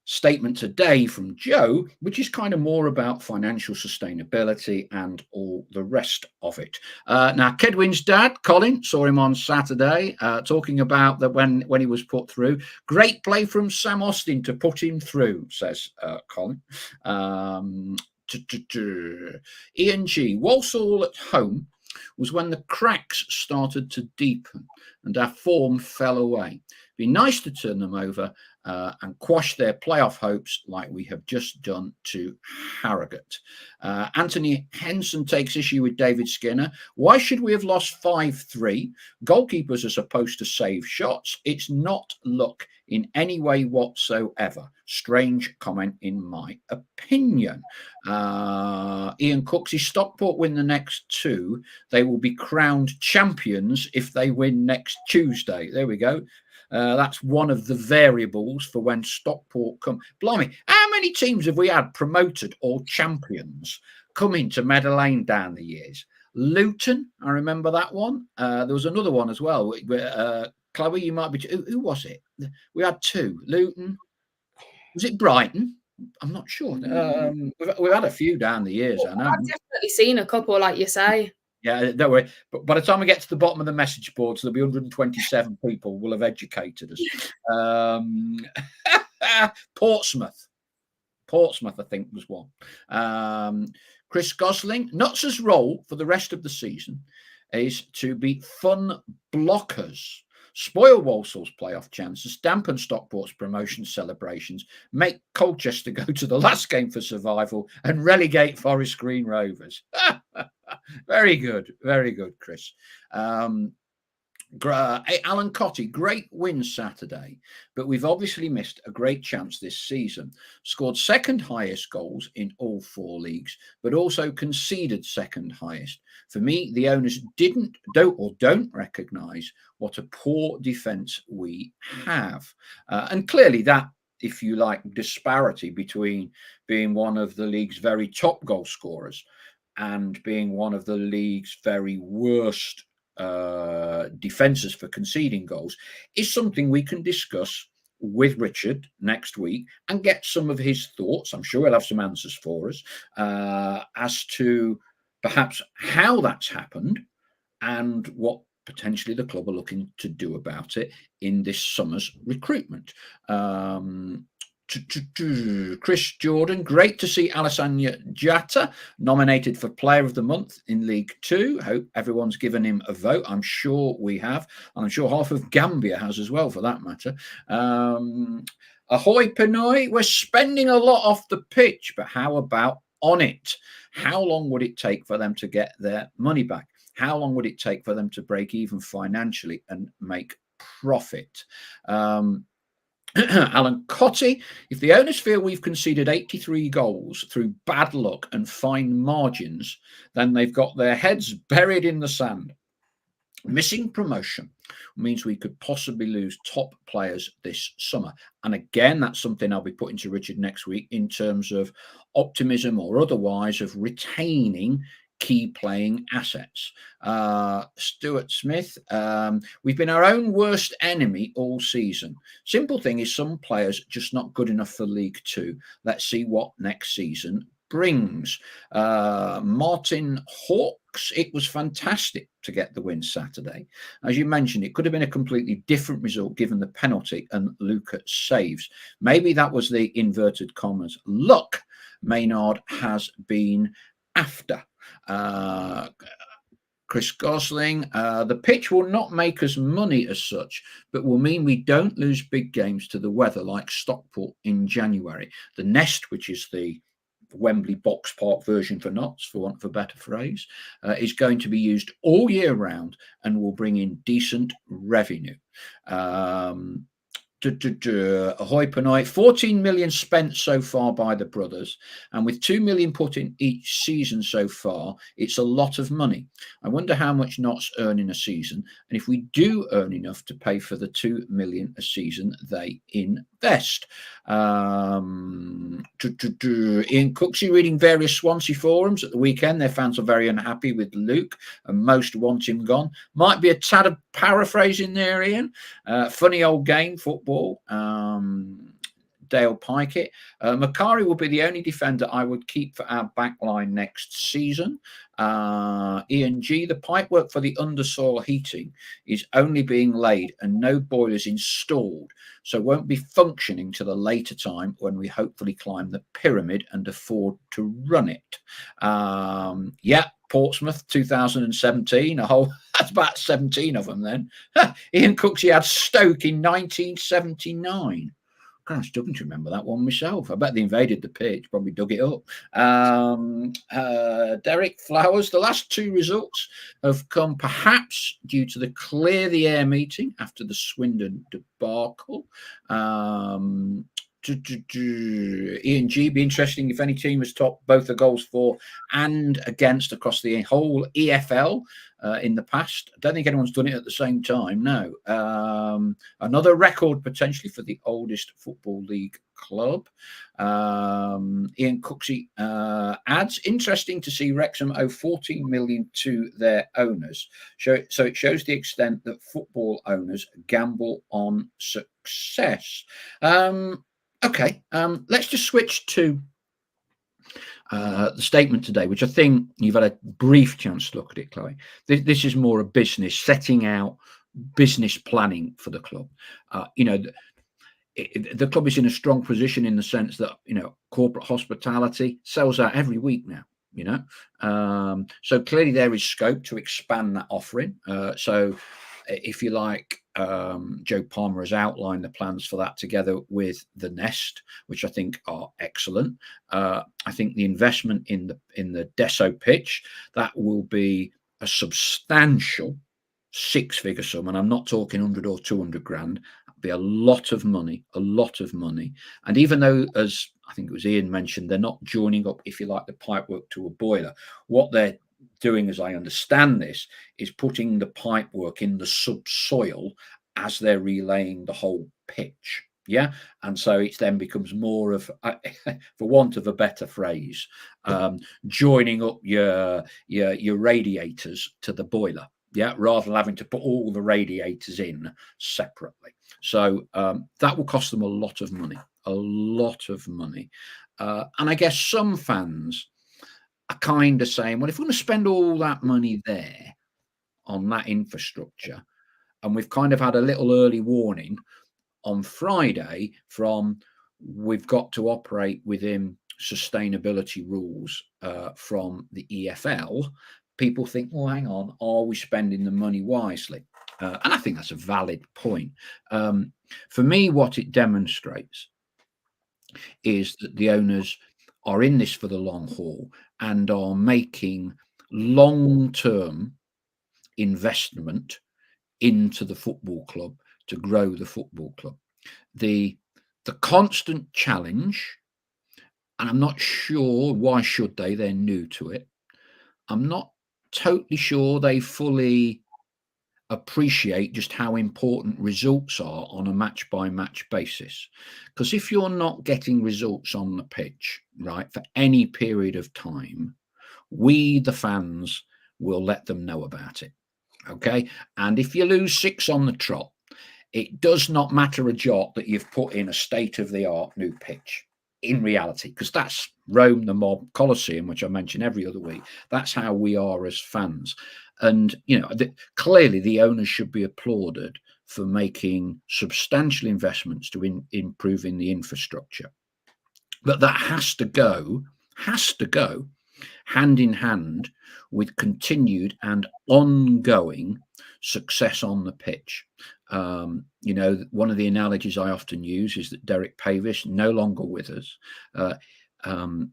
statement today from Joe, which is kind of more about financial sustainability and all the rest of it. Now, Kedwin's dad, Colin, saw him on Saturday talking about that when he was put through. Great play from Sam Austin to put him through, says Colin. Ian G. Walsall at home was when the cracks started to deepen and our form fell away. Be nice to turn them over and quash their playoff hopes like we have just done to Harrogate. Anthony Henson takes issue with David Skinner. Why should we have lost 5-3? Goalkeepers are supposed to save shots. It's not luck. in any way whatsoever. Strange comment in my opinion. Ian Cooksey, Stockport win the next 2. They will be crowned champions if they win next Tuesday. There we go. That's one of the variables for when Stockport come. Blimey, how many teams have we had promoted or champions coming to Meadow Lane down the years? Luton, I remember that one. There was another one as well. Chloe, you might be. Who was it? We had 2. Luton. Was it Brighton? I'm not sure. We've had a few down the years. I know. I've definitely seen a couple, like you say. Yeah, don't worry. But by the time we get to the bottom of the message boards, there'll be 127 people will have educated us. Portsmouth, I think, was one. Chris Gosling, Nuts' role for the rest of the season is to be fun blockers, spoil Walsall's playoff chances, dampen Stockport's promotion celebrations, make Colchester go to the last game for survival, and relegate Forest Green Rovers. Very good, Chris. Alan Cotty, great win Saturday, but we've obviously missed a great chance this season. Scored second highest goals in all 4 leagues, but also conceded second highest. For me, the owners don't recognise what a poor defence we have. And clearly that, if you like, disparity between being one of the league's very top goal scorers and being one of the league's very worst defences for conceding goals is something we can discuss with Richard next week and get some of his thoughts. I'm sure he'll have some answers for us as to perhaps how that's happened and what potentially the club are looking to do about it in this summer's recruitment. Chris Jordan, great to see Alassane Jatta nominated for Player of the Month in League 2. Hope everyone's given him a vote. I'm sure we have, and I'm sure half of Gambia has as well, for that matter. Ahoy Pinoy, we're spending a lot off the pitch, but how about on it? How long would it take for them to get their money back? How long would it take for them to break even financially and make profit? Alan Cotty, if the owners feel we've conceded 83 goals through bad luck and fine margins, then they've got their heads buried in the sand. Missing promotion means we could possibly lose top players this summer. And again, that's something I'll be putting to Richard next week in terms of optimism or otherwise of retaining key playing assets. Stuart Smith, we've been our own worst enemy all season. Simple thing is some players just not good enough for League 2. Let's see what next season brings. Martin Hawks, it was fantastic to get the win Saturday. As you mentioned, it could have been a completely different result given the penalty and Luca saves. Maybe that was the inverted commas luck Maynard has been after. Chris Gosling, the pitch will not make us money as such, but will mean we don't lose big games to the weather like Stockport in January. The Nest, which is the Wembley Box Park version for Notts, for want of a better phrase, is going to be used all year round and will bring in decent revenue. Ahoy Pinoy, 14 million spent so far by the brothers, and with 2 million put in each season so far, it's a lot of money. I wonder how much Notts earn in a season, and if we do earn enough to pay for the 2 million a season they invest. Ian Cooksey, reading various Swansea forums at the weekend, their fans are very unhappy with Luke and most want him gone. Might be a tad of paraphrasing there, Ian. Funny old game, football. Dale Pikett. Macari will be the only defender I would keep for our backline next season. Ian G, the pipework for the undersoil heating is only being laid and no boilers installed, so won't be functioning till a later time when we hopefully climb the pyramid and afford to run it. Portsmouth 2017, that's about 17 of them then. Ian Cooksey had Stoke in 1979. I'm struggling to remember that one myself. I bet they invaded the pitch, probably dug it up. Derek Flowers, the last two results have come perhaps due to the clear the air meeting after the Swindon debacle. Ian G, be interesting if any team has topped both the goals for and against across the whole EFL in the past. I don't think anyone's done it at the same time. No. Another record potentially for the oldest football league club. Ian Cooksey adds, interesting to see Wrexham owe 14 million to their owners. So it shows the extent that football owners gamble on success. Okay, let's just switch to the statement today, which I think you've had a brief chance to look at it, Chloe. This is more a business, setting out business planning for the club. The club is in a strong position in the sense that, corporate hospitality sells out every week now, so clearly there is scope to expand that offering. So if you like, Joe Palmer has outlined the plans for that together with the Nest, which I think are excellent. I think the investment in the Desso pitch, that will be a substantial six-figure sum, and I'm not talking 100 or 200 grand. That'd be a lot of money. And even though, as I think it was Ian mentioned, they're not joining up, if you like, the pipework to a boiler, what they're doing, as I understand this, is putting the pipework in the subsoil as they're relaying the whole pitch. Yeah, and so it then becomes more of, for want of a better phrase, joining up your radiators to the boiler. Yeah, rather than having to put all the radiators in separately. So that will cost them a lot of money, and I guess some fans are kind of saying, well, if we're going to spend all that money there on that infrastructure, and we've kind of had a little early warning on Friday from, we've got to operate within sustainability rules from the EFL, people think, well, hang on, are we spending the money wisely? And I think that's a valid point. For me, what it demonstrates is that the owners are in this for the long haul and are making long-term investment into the football club to grow the football club. The constant challenge, and I'm not sure why should they're new to it. I'm not totally sure they fully appreciate just how important results are on a match by match basis. Because if you're not getting results on the pitch, right, for any period of time, we, the fans, will let them know about it. Okay. And if you lose 6 on the trot, it does not matter a jot that you've put in a state-of-the-art new pitch in reality, because that's Rome, the mob, Colosseum, which I mention every other week. That's how we are as fans. And, clearly the owners should be applauded for making substantial investments to improving the infrastructure. But that has to go hand in hand with continued and ongoing success on the pitch. One of the analogies I often use is that Derek Pavis, no longer with us, and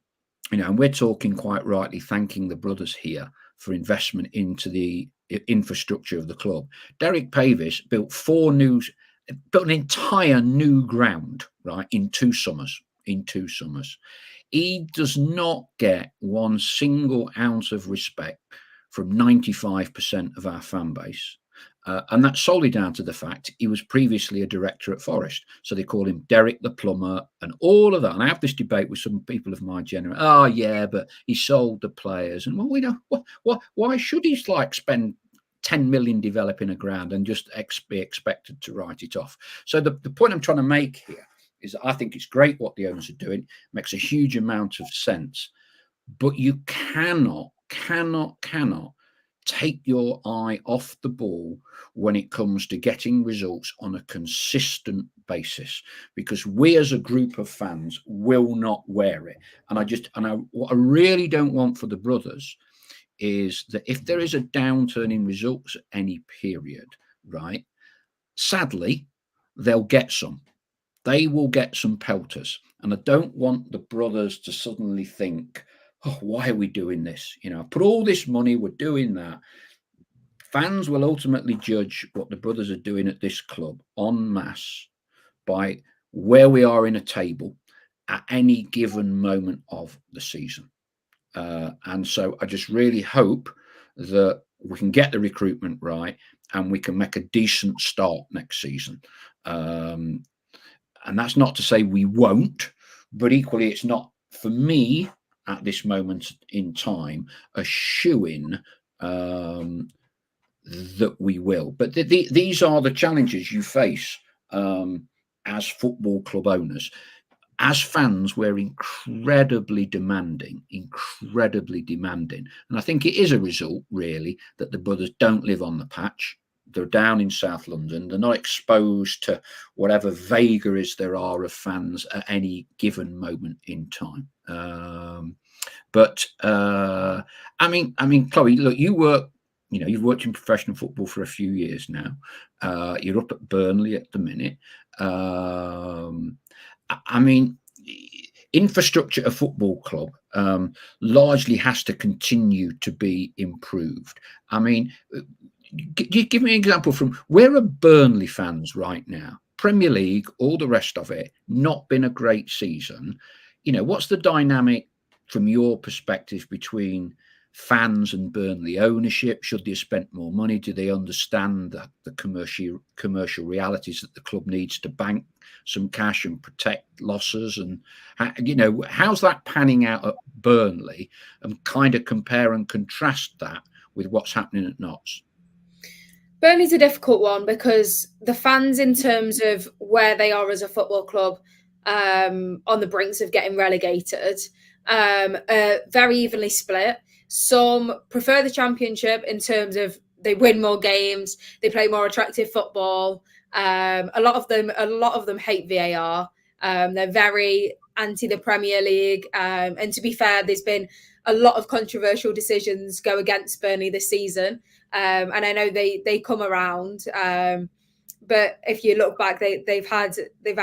we're talking quite rightly, thanking the brothers here for investment into the infrastructure of the club. Derek Pavis built an entire new ground, right, in 2 summers. He does not get one single ounce of respect from 95% of our fan base. And that's solely down to the fact he was previously a director at Forest. So they call him Derek the Plumber and all of that. And I have this debate with some people of my generation. Oh, yeah, but he sold the players. And well, we know why should he spend 10 million developing a ground and just be expected to write it off? So the point I'm trying to make here is that I think it's great what the owners are doing. It makes a huge amount of sense. But you cannot take your eye off the ball when it comes to getting results on a consistent basis, because we as a group of fans will not wear it. And what I really don't want for the brothers is that if there is a downturn in results at any period, right, sadly, they'll get some. they will get some pelters. And I don't want the brothers to suddenly think, oh, why are we doing this? You know, I put all this money, we're doing that. Fans will ultimately judge what the brothers are doing at this club en masse by where we are in a table at any given moment of the season. And so I just really hope that we can get the recruitment right and we can make a decent start next season. And that's not to say we won't, but equally, it's not for me at this moment in time a shoo-in that we will. But these are the challenges you face as football club owners. As fans, we're incredibly demanding. And I think it is a result, really, that the brothers don't live on the patch. They're down in South London. They're not exposed to whatever vagaries there are of fans at any given moment in time. But I mean, Chloe, look, you've worked in professional football for a few years now. You're up at Burnley at the minute. I mean, infrastructure of football club largely has to continue to be improved. I mean, give me an example from where are Burnley fans right now? Premier League, all the rest of it, not been a great season. You know, what's the dynamic from your perspective between fans and Burnley ownership? Should they have spent more money? Do they understand the commercial realities that the club needs to bank some cash and protect losses? And how's that panning out at Burnley? And kind of compare and contrast that with what's happening at Notts. Burnley's a difficult one because the fans, in terms of where they are as a football club, on the brinks of getting relegated, are very evenly split. Some prefer the Championship in terms of they win more games, they play more attractive football. A lot of them hate VAR. They're very anti the Premier League. And to be fair, there's been a lot of controversial decisions go against Burnley this season. And I know they come around. But if you look back, they've had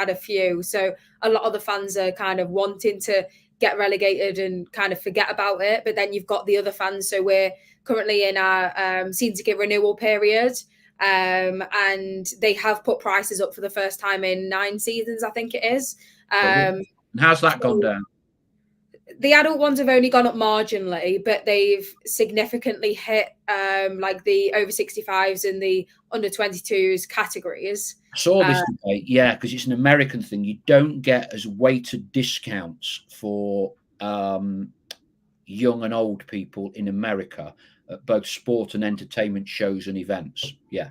a few. So a lot of the fans are kind of wanting to get relegated and kind of forget about it. But then you've got the other fans. So we're currently in our season ticket renewal period. And they have put prices up for the first time in 9 seasons, I think it is. And how's that gone down? The adult ones have only gone up marginally, but they've significantly hit like the over 65s and the under 22s categories. I saw this debate, yeah, because it's an American thing. You don't get as weighted discounts for young and old people in America at both sport and entertainment shows and events. Yeah,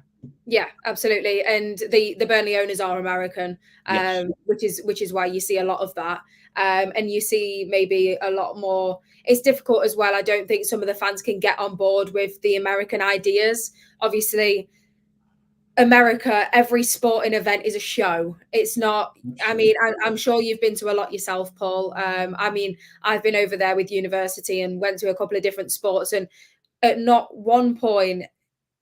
absolutely. And the Burnley owners are American, yes. which is why you see a lot of that. And you see maybe a lot more. It's difficult as well. I don't think some of the fans can get on board with the American ideas. Obviously, America, every sporting event is a show. It's not, I mean, I'm sure you've been to a lot yourself, Paul. I mean, I've been over there with university and went to a couple of different sports, and at not one point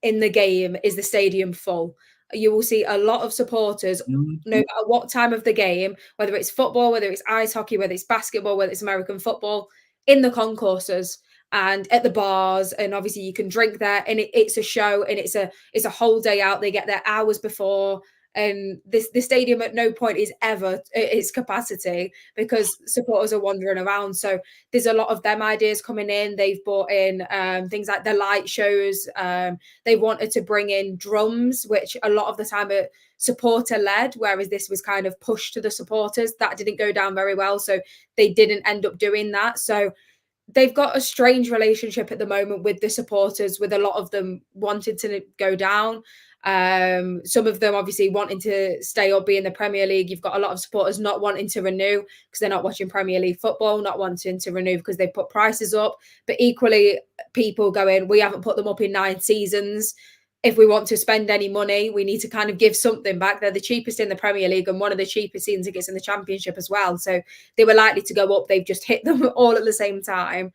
in the game is the stadium full. You will see a lot of supporters, no matter what time of the game, whether it's football, whether it's ice hockey, whether it's basketball, whether it's American football, in the concourses and at the bars. And obviously you can drink there, and it's a show, and it's a whole day out. They get there hours before. And the stadium at no point is ever its capacity because supporters are wandering around. So there's a lot of them ideas coming in. They've brought in things like the light shows. They wanted to bring in drums, which a lot of the time are supporter led, whereas this was kind of pushed to the supporters. That didn't go down very well. So they didn't end up doing that. So they've got a strange relationship at the moment with the supporters, with a lot of them wanting to go down. Some of them obviously wanting to stay up, be in the Premier League. You've got a lot of supporters not wanting to renew because they're not watching Premier League football, not wanting to renew because they put prices up. But equally, people going, we haven't put them up in 9 seasons. If we want to spend any money, we need to kind of give something back. They're the cheapest in the Premier League and one of the cheapest season tickets in the Championship as well. So they were likely to go up. They've just hit them all at the same time.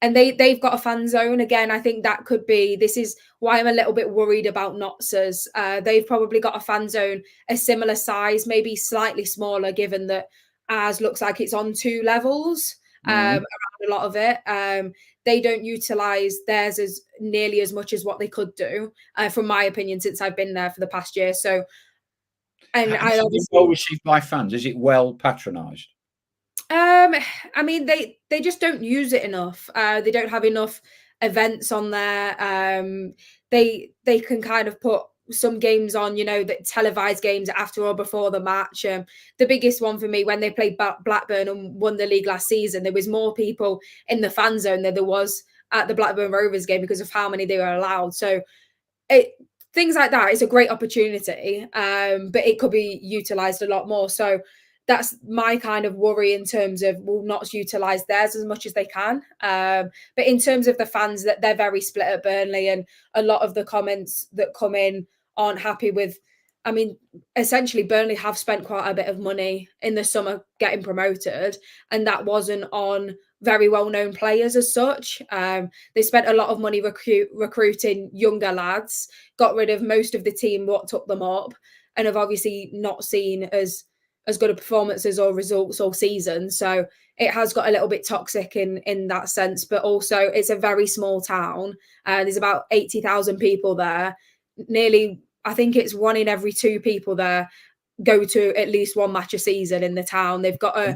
and they've got a fan zone. Again, I think that could be, this is why I'm a little bit worried about Notts's. They've probably got a fan zone a similar size, maybe slightly smaller, given that ours looks like it's on 2 levels around a lot of it. They don't utilize theirs as nearly as much as what they could do, from my opinion, since I've been there for the past year. So, and Has I it been obviously, well received by fans? Is it well patronised? I mean, they just don't use it enough. They don't have enough events on there. They can kind of put some games on, you know, that televised games after or before the match. The biggest one for me, when they played Blackburn and won the league last season, there was more people in the fan zone than there was at the Blackburn Rovers game because of how many they were allowed. So it, things like that is a great opportunity, but it could be utilised a lot more. So that's my kind of worry in terms of will not utilise theirs as much as they can. But in terms of the fans, that they're very split at Burnley, and a lot of the comments that come in aren't happy with. I mean, essentially, Burnley have spent quite a bit of money in the summer getting promoted, and that wasn't on very well-known players as such. They spent a lot of money recruiting younger lads, got rid of most of the team what took them up, and have obviously not seen as good of performances or results all season. So it has got a little bit toxic in that sense. But also, it's a very small town. There's about 80,000 people there. Nearly, I think it's 1 in every 2 people there go to at least one match a season in the town. They've got a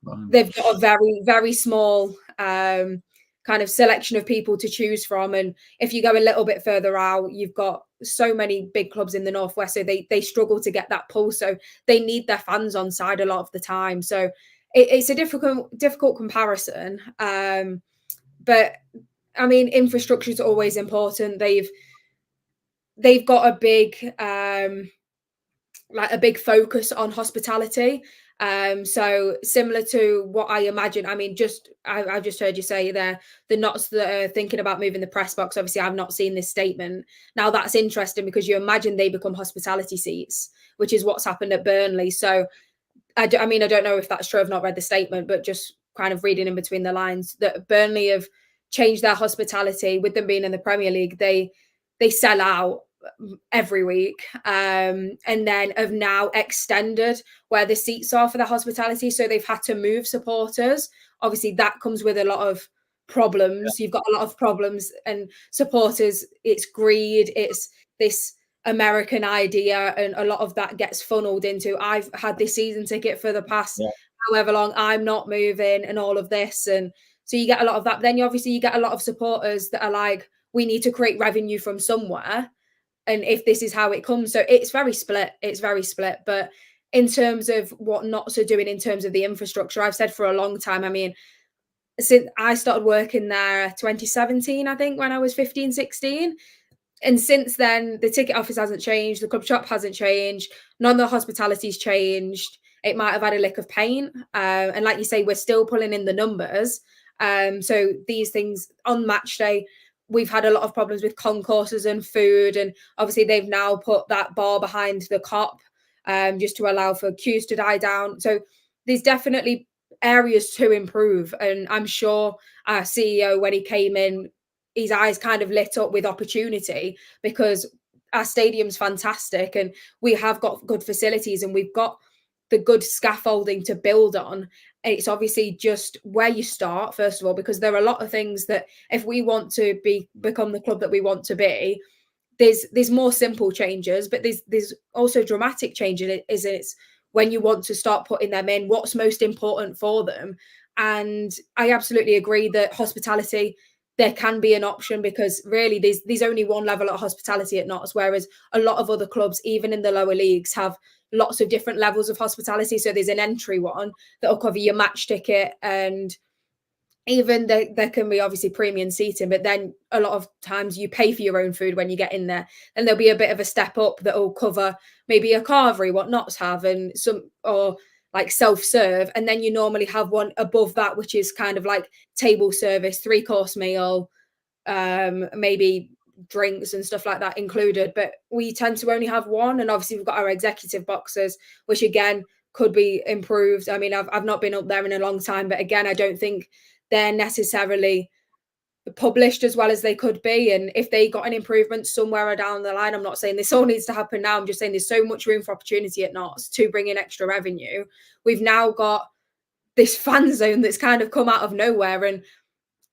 very, very small kind of selection of people to choose from. And if you go a little bit further out, you've got so many big clubs in the Northwest. So they struggle to get that pull. So they need their fans on side a lot of the time. So it's a difficult comparison. But I mean, infrastructure is always important. They've got a big like a big focus on hospitality. So similar to what I imagine. I mean, I just heard you say there, the Knots that are thinking about moving the press box. Obviously, I've not seen this statement. Now that's interesting because you imagine they become hospitality seats, which is what's happened at Burnley. So I mean, I don't know if that's true. I've not read the statement, but just kind of reading in between the lines that Burnley have changed their hospitality with them being in the Premier League. They sell out every week, and then have now extended where the seats are for the hospitality. So they've had to move supporters. Obviously, that comes with a lot of problems. You've got a lot of problems, and supporters, it's greed, it's this American idea, and a lot of that gets funneled into, I've had this season ticket for the past however long, I'm not moving, and all of this. And so you get a lot of that. But then you get a lot of supporters that are like, we need to create revenue from somewhere, and if this is how it comes. So it's very split. But in terms of what Knots are doing in terms of the infrastructure, I've said for a long time, I mean, since I started working there 2017, I think, when I was 15, 16. And since then, the ticket office hasn't changed. The club shop hasn't changed. None of the hospitality's changed. It might have had a lick of paint. And like you say, we're still pulling in the numbers. So these things on match day, we've had a lot of problems with concourses and food. And obviously, they've now put that bar behind the cop, just to allow for queues to die down. So there's definitely areas to improve. And I'm sure our CEO, when he came in, his eyes kind of lit up with opportunity, because our stadium's fantastic and we have got good facilities and we've got the good scaffolding to build on. It's obviously just where you start, first of all, because there are a lot of things that if we want to become the club that we want to be, there's more simple changes, but there's also dramatic changes. It's when you want to start putting them in, what's most important for them. And I absolutely agree that hospitality, there can be an option, because really there's only one level of hospitality at Notts, whereas a lot of other clubs, even in the lower leagues, have lots of different levels of hospitality. So there's an entry one that will cover your match ticket, and even there can be obviously premium seating, but then a lot of times you pay for your own food when you get in there. And there'll be a bit of a step up that will cover maybe a carvery, what Notts have, and some, or like self-serve. And then you normally have one above that, which is kind of like table service, 3-course meal, maybe drinks and stuff like that included. But we tend to only have one. And obviously we've got our executive boxes, which again could be improved. I mean, I've not been up there in a long time, but again, I don't think they're necessarily published as well as they could be. And if they got an improvement somewhere down the line, I'm not saying this all needs to happen now. I'm just saying there's so much room for opportunity at Notts to bring in extra revenue. We've now got this fan zone that's kind of come out of nowhere. And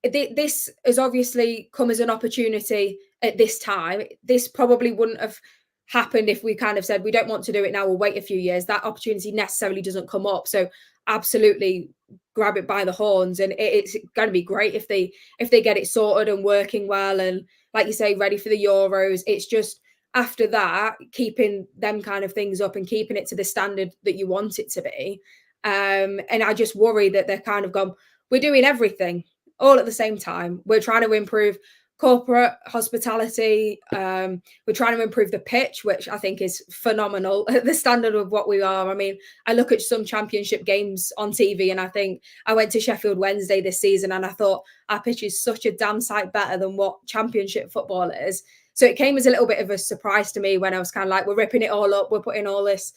this has obviously come as an opportunity at this time. This probably wouldn't have happened if we kind of said, we don't want to do it now, we'll wait a few years. That opportunity necessarily doesn't come up. So absolutely grab it by the horns, and it's going to be great if they get it sorted and working well, and like you say, ready for the Euros. It's just after that, keeping them kind of things up and keeping it to the standard that you want it to be. And I just worry that they're kind of gone, we're doing everything all at the same time. We're trying to improve corporate hospitality. We're trying to improve the pitch, which I think is phenomenal at the standard of what we are. I mean, I look at some championship games on TV, and I think I went to Sheffield Wednesday this season, and I thought our pitch is such a damn sight better than what championship football is. So it came as a little bit of a surprise to me when I was kind of like, we're ripping it all up, we're putting all this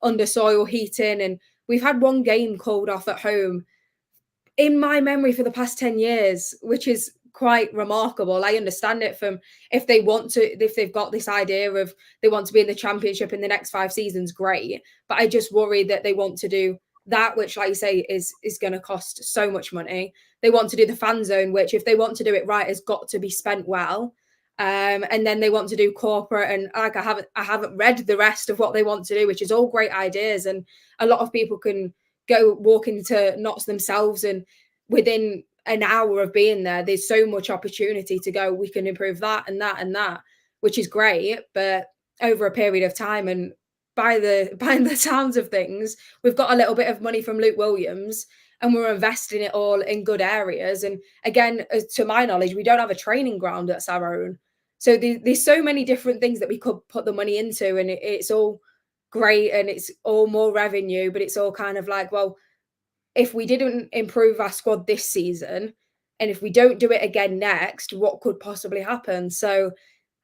under soil heating, and we've had one game called off at home in my memory for the past 10 years, which is quite remarkable. I understand it from if they've got this idea of they want to be in the championship in the next 5 seasons, great. But I just worry that they want to do that, which, like you say, is going to cost so much money. They want to do the fan zone, which, if they want to do it right, has got to be spent well. And then they want to do corporate, and like I haven't read the rest of what they want to do, which is all great ideas, and a lot of people can go walk into Notts themselves, and within an hour of being there, there's so much opportunity to go, we can improve that and that and that, which is great. But over a period of time, and by the sounds of things, we've got a little bit of money from Luke Williams, and we're investing it all in good areas. And again, to my knowledge, we don't have a training ground that's our own. So there's so many different things that we could put the money into, and it's all great, and it's all more revenue, but it's all kind of like, well, if we didn't improve our squad this season, and if we don't do it again next, what could possibly happen? So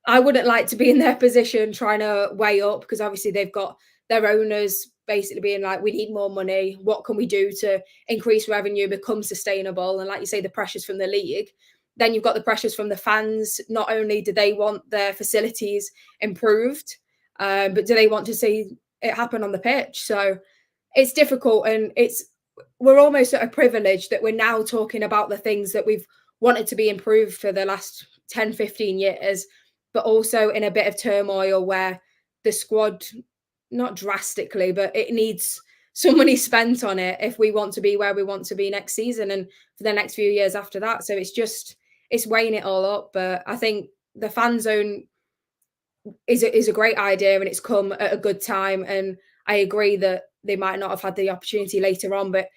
I wouldn't like to be in their position trying to weigh up, because obviously they've got their owners basically being like, we need more money. What can we do to increase revenue, become sustainable? And like you say, the pressures from the league. Then you've got the pressures from the fans. Not only do they want their facilities improved, but do they want to see it happen on the pitch? So it's difficult, and we're almost at a privilege that we're now talking about the things that we've wanted to be improved for the last 10, 15 years, but also in a bit of turmoil where the squad, not drastically, but it needs some money spent on it if we want to be where we want to be next season and for the next few years after that. So it's weighing it all up. But I think the fan zone is a great idea, and it's come at a good time. And I agree that they might not have had the opportunity later on, but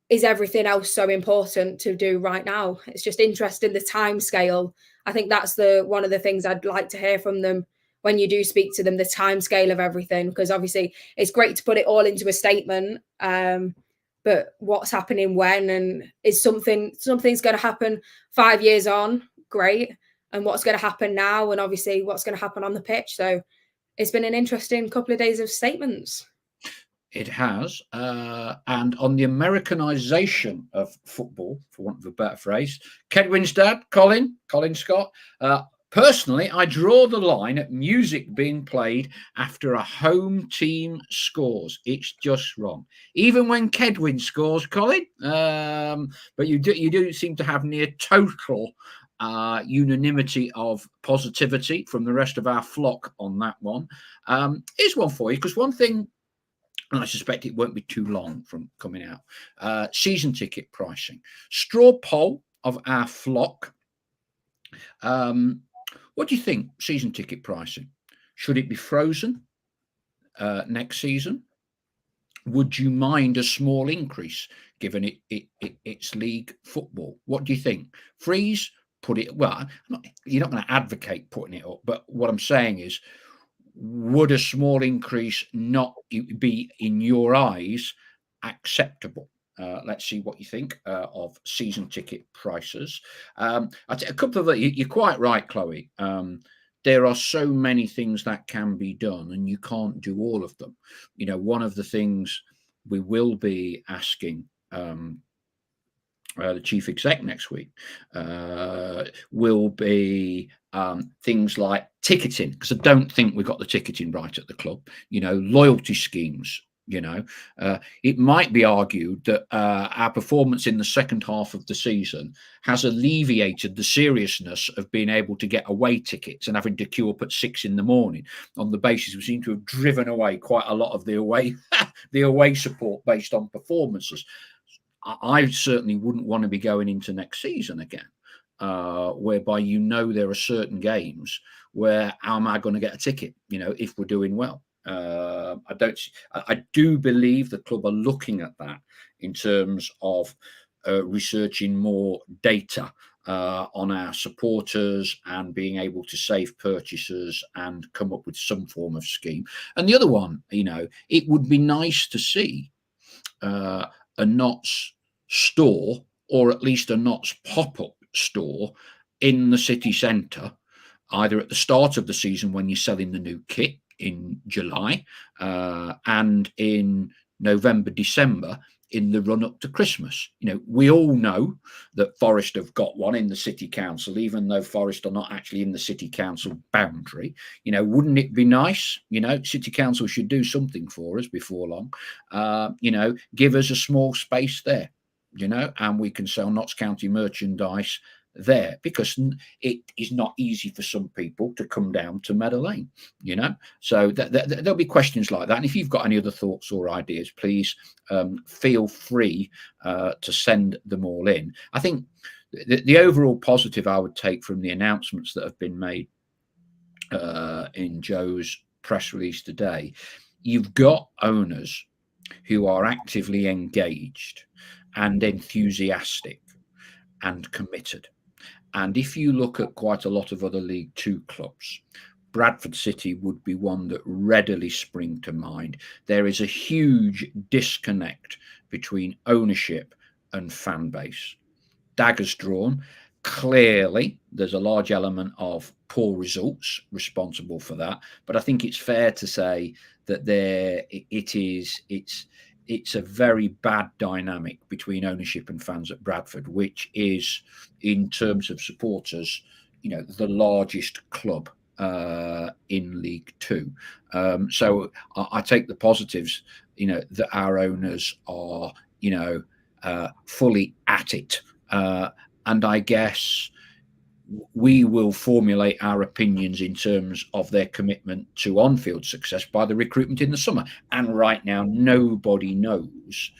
is everything else so important to do right now? It's just interesting, the time scale. I think that's one of the things I'd like to hear from them when you do speak to them, the time scale of everything, because obviously it's great to put it all into a statement, but what's happening when, and is something's going to happen 5 years on, great, and what's going to happen now, and obviously what's going to happen on the pitch. So it's been an interesting couple of days of statements. It has. And on the Americanization of football, for want of a better phrase, Kedwin's dad, Colin Scott, personally, I draw the line at music being played after a home team scores. It's just wrong. Even when Kedwin scores, Colin. But you do seem to have near total unanimity of positivity from the rest of our flock on that one. Here's one for you, because one thing, and I suspect it won't be too long from coming out, season ticket pricing. Straw poll of our flock. What do you think, season ticket pricing? Should it be frozen next season? Would you mind a small increase, given it's league football? What do you think? Freeze, put it, well, you're not going to advocate putting it up, but what I'm saying is, would a small increase not be, in your eyes, acceptable? Let's see what you think of season ticket prices. A couple of you're quite right, Chloe. There are so many things that can be done, and you can't do all of them. You know, one of the things we will be asking the chief exec next week, will be things like ticketing, because I don't think we got the ticketing right at the club. Loyalty schemes. It might be argued that our performance in the second half of the season has alleviated the seriousness of being able to get away tickets and having to queue up at 6 a.m. on the basis we seem to have driven away quite a lot of the away support based on performances. I certainly wouldn't want to be going into next season again, whereby there are certain games where how am I going to get a ticket? If we're doing well. I do believe the club are looking at that in terms of researching more data on our supporters and being able to save purchases and come up with some form of scheme. And the other one, it would be nice to see a Notts store, or at least a Notts pop-up store in the city centre, either at the start of the season when you're selling the new kit in July, and in November, December, in the run up to Christmas. We all know that Forest have got one in the city council, even though Forest are not actually in the city council boundary. Wouldn't it be nice? City council should do something for us before long. Give us a small space there, and we can sell Notts County merchandise there, because it is not easy for some people to come down to Meadow Lane, so there'll be questions like that. And if you've got any other thoughts or ideas, please feel free to send them all in. I think the overall positive I would take from the announcements that have been made in Joe's press release today, you've got owners who are actively engaged and enthusiastic and committed. And if you look at quite a lot of other League Two clubs, Bradford City would be one that readily spring to mind. There is a huge disconnect between ownership and fan base. Daggers drawn. Clearly, there's a large element of poor results responsible for that. But I think it's fair to say that it's a very bad dynamic between ownership and fans at Bradford, which is, in terms of supporters, the largest club in League Two. So I take the positives, that our owners are, fully at it. And I guess we will formulate our opinions in terms of their commitment to on-field success by the recruitment in the summer. And right now, nobody knows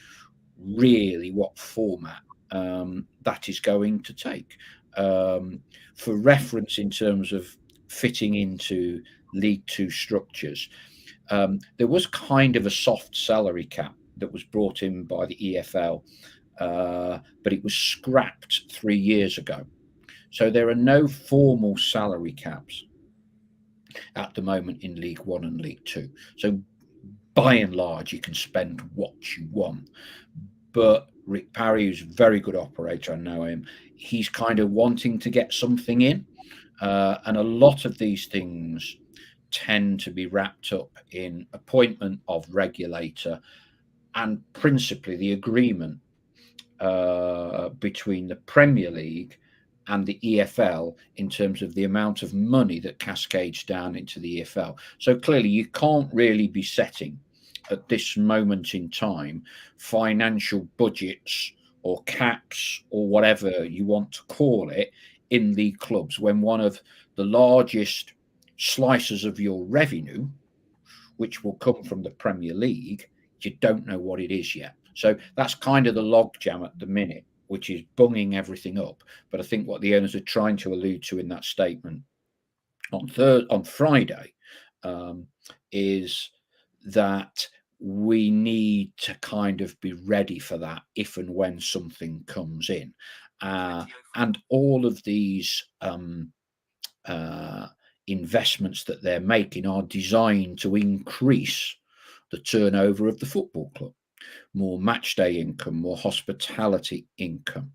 really what format that is going to take. For reference, in terms of fitting into League Two structures, there was kind of a soft salary cap that was brought in by the EFL, but it was scrapped 3 years ago. So there are no formal salary caps at the moment in League One and League Two. So by and large, you can spend what you want. But Rick Parry, who's a very good operator, I know him, he's kind of wanting to get something in. And a lot of these things tend to be wrapped up in appointment of regulator and principally the agreement between the Premier League and the EFL in terms of the amount of money that cascades down into the EFL. So clearly you can't really be setting at this moment in time financial budgets or caps or whatever you want to call it in the clubs when one of the largest slices of your revenue, which will come from the Premier League, you don't know what it is yet. So that's kind of the logjam at the minute, which is bunging everything up. But I think what the owners are trying to allude to in that statement on Friday is that we need to kind of be ready for that if and when something comes in. And all of these investments that they're making are designed to increase the turnover of the football club. More match day income, more hospitality income,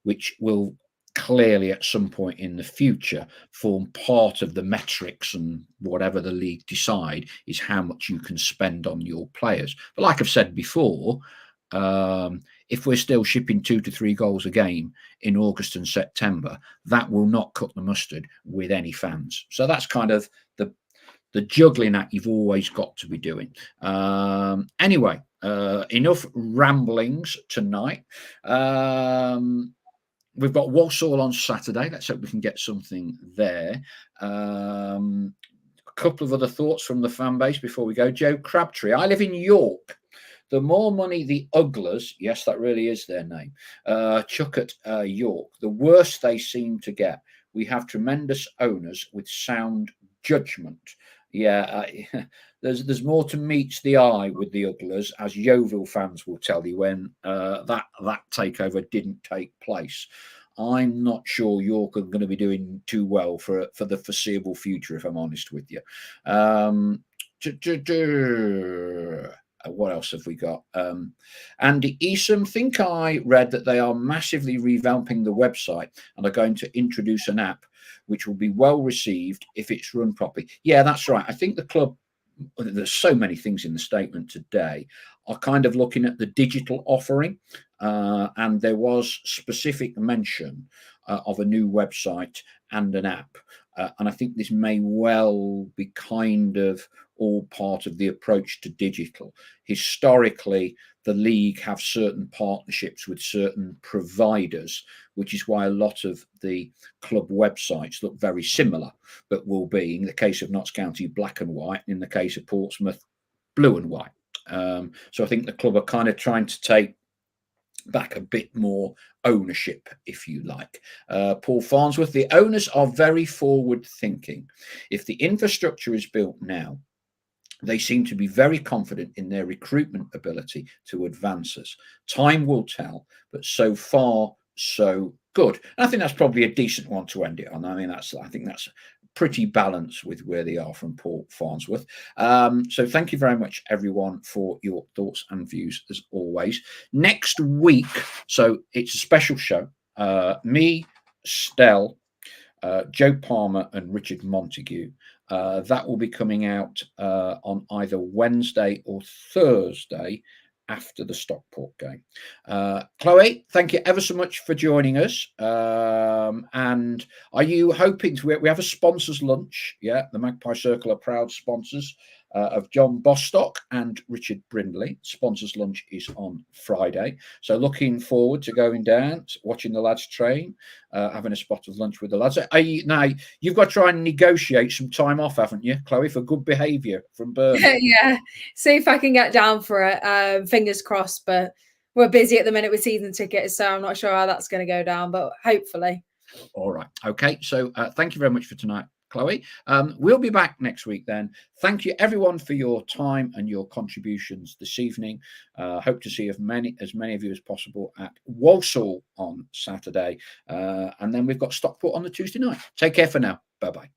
which will clearly at some point in the future form part of the metrics, and whatever the league decide is how much you can spend on your players. But like I've said before, if we're still shipping 2 to 3 goals a game in August and September, that will not cut the mustard with any fans. So that's kind of the juggling act you've always got to be doing. Anyway, enough ramblings tonight. We've got Walsall on Saturday. Let's hope we can get something there. A couple of other thoughts from the fan base before we go. Joe Crabtree, I live in York. The more money the Ugglers, yes, that really is their name, chuck at York, the worse they seem to get. We have tremendous owners with sound judgment. Yeah, there's more to meet the eye with the Ugglers, as Yeovil fans will tell you when that takeover didn't take place. I'm not sure York are going to be doing too well for the foreseeable future, if I'm honest with you. What else have we got? Andy Easom, think I read that they are massively revamping the website and are going to introduce an app which will be well received if it's run properly. Yeah, that's right. I think the club, there's so many things in the statement today, are kind of looking at the digital offering, and there was specific mention of a new website and an app. And I think this may well be kind of all part of the approach to digital. Historically, the league have certain partnerships with certain providers, which is why a lot of the club websites look very similar, but will be, in the case of Notts County, black and white, in the case of Portsmouth, blue and white. So I think the club are kind of trying to take back a bit more ownership, if you like. Paul Farnsworth, the owners are very forward thinking. If the infrastructure is built now, they seem to be very confident in their recruitment ability to advance us. Time will tell, but so far, so good. And I think that's probably a decent one to end it on. I mean, I think that's pretty balanced with where they are from Paul Farnsworth. So thank you very much, everyone, for your thoughts and views, as always. Next week, so it's a special show. Me, Stell, Joe Palmer and Richard Montague. That will be coming out on either Wednesday or Thursday after the Stockport game. Chloe, thank you ever so much for joining us. And are you hoping to, we have a sponsors lunch? Yeah, the Magpie Circle are proud sponsors of John Bostock and Richard Brindley. Sponsors lunch is on Friday. So looking forward to going down, watching the lads train, having a spot of lunch with the lads. Now, you've got to try and negotiate some time off, haven't you, Chloe, for good behaviour from Burnley? Yeah, see if I can get down for it. Fingers crossed, but we're busy at the minute with season tickets, so I'm not sure how that's going to go down, but hopefully. All right. Okay. So thank you very much for tonight, Chloe. We'll be back next week then. Thank you, everyone, for your time and your contributions this evening. Hope to see as many of you as possible at Walsall on Saturday. And then we've got Stockport on the Tuesday night. Take care for now. Bye-bye.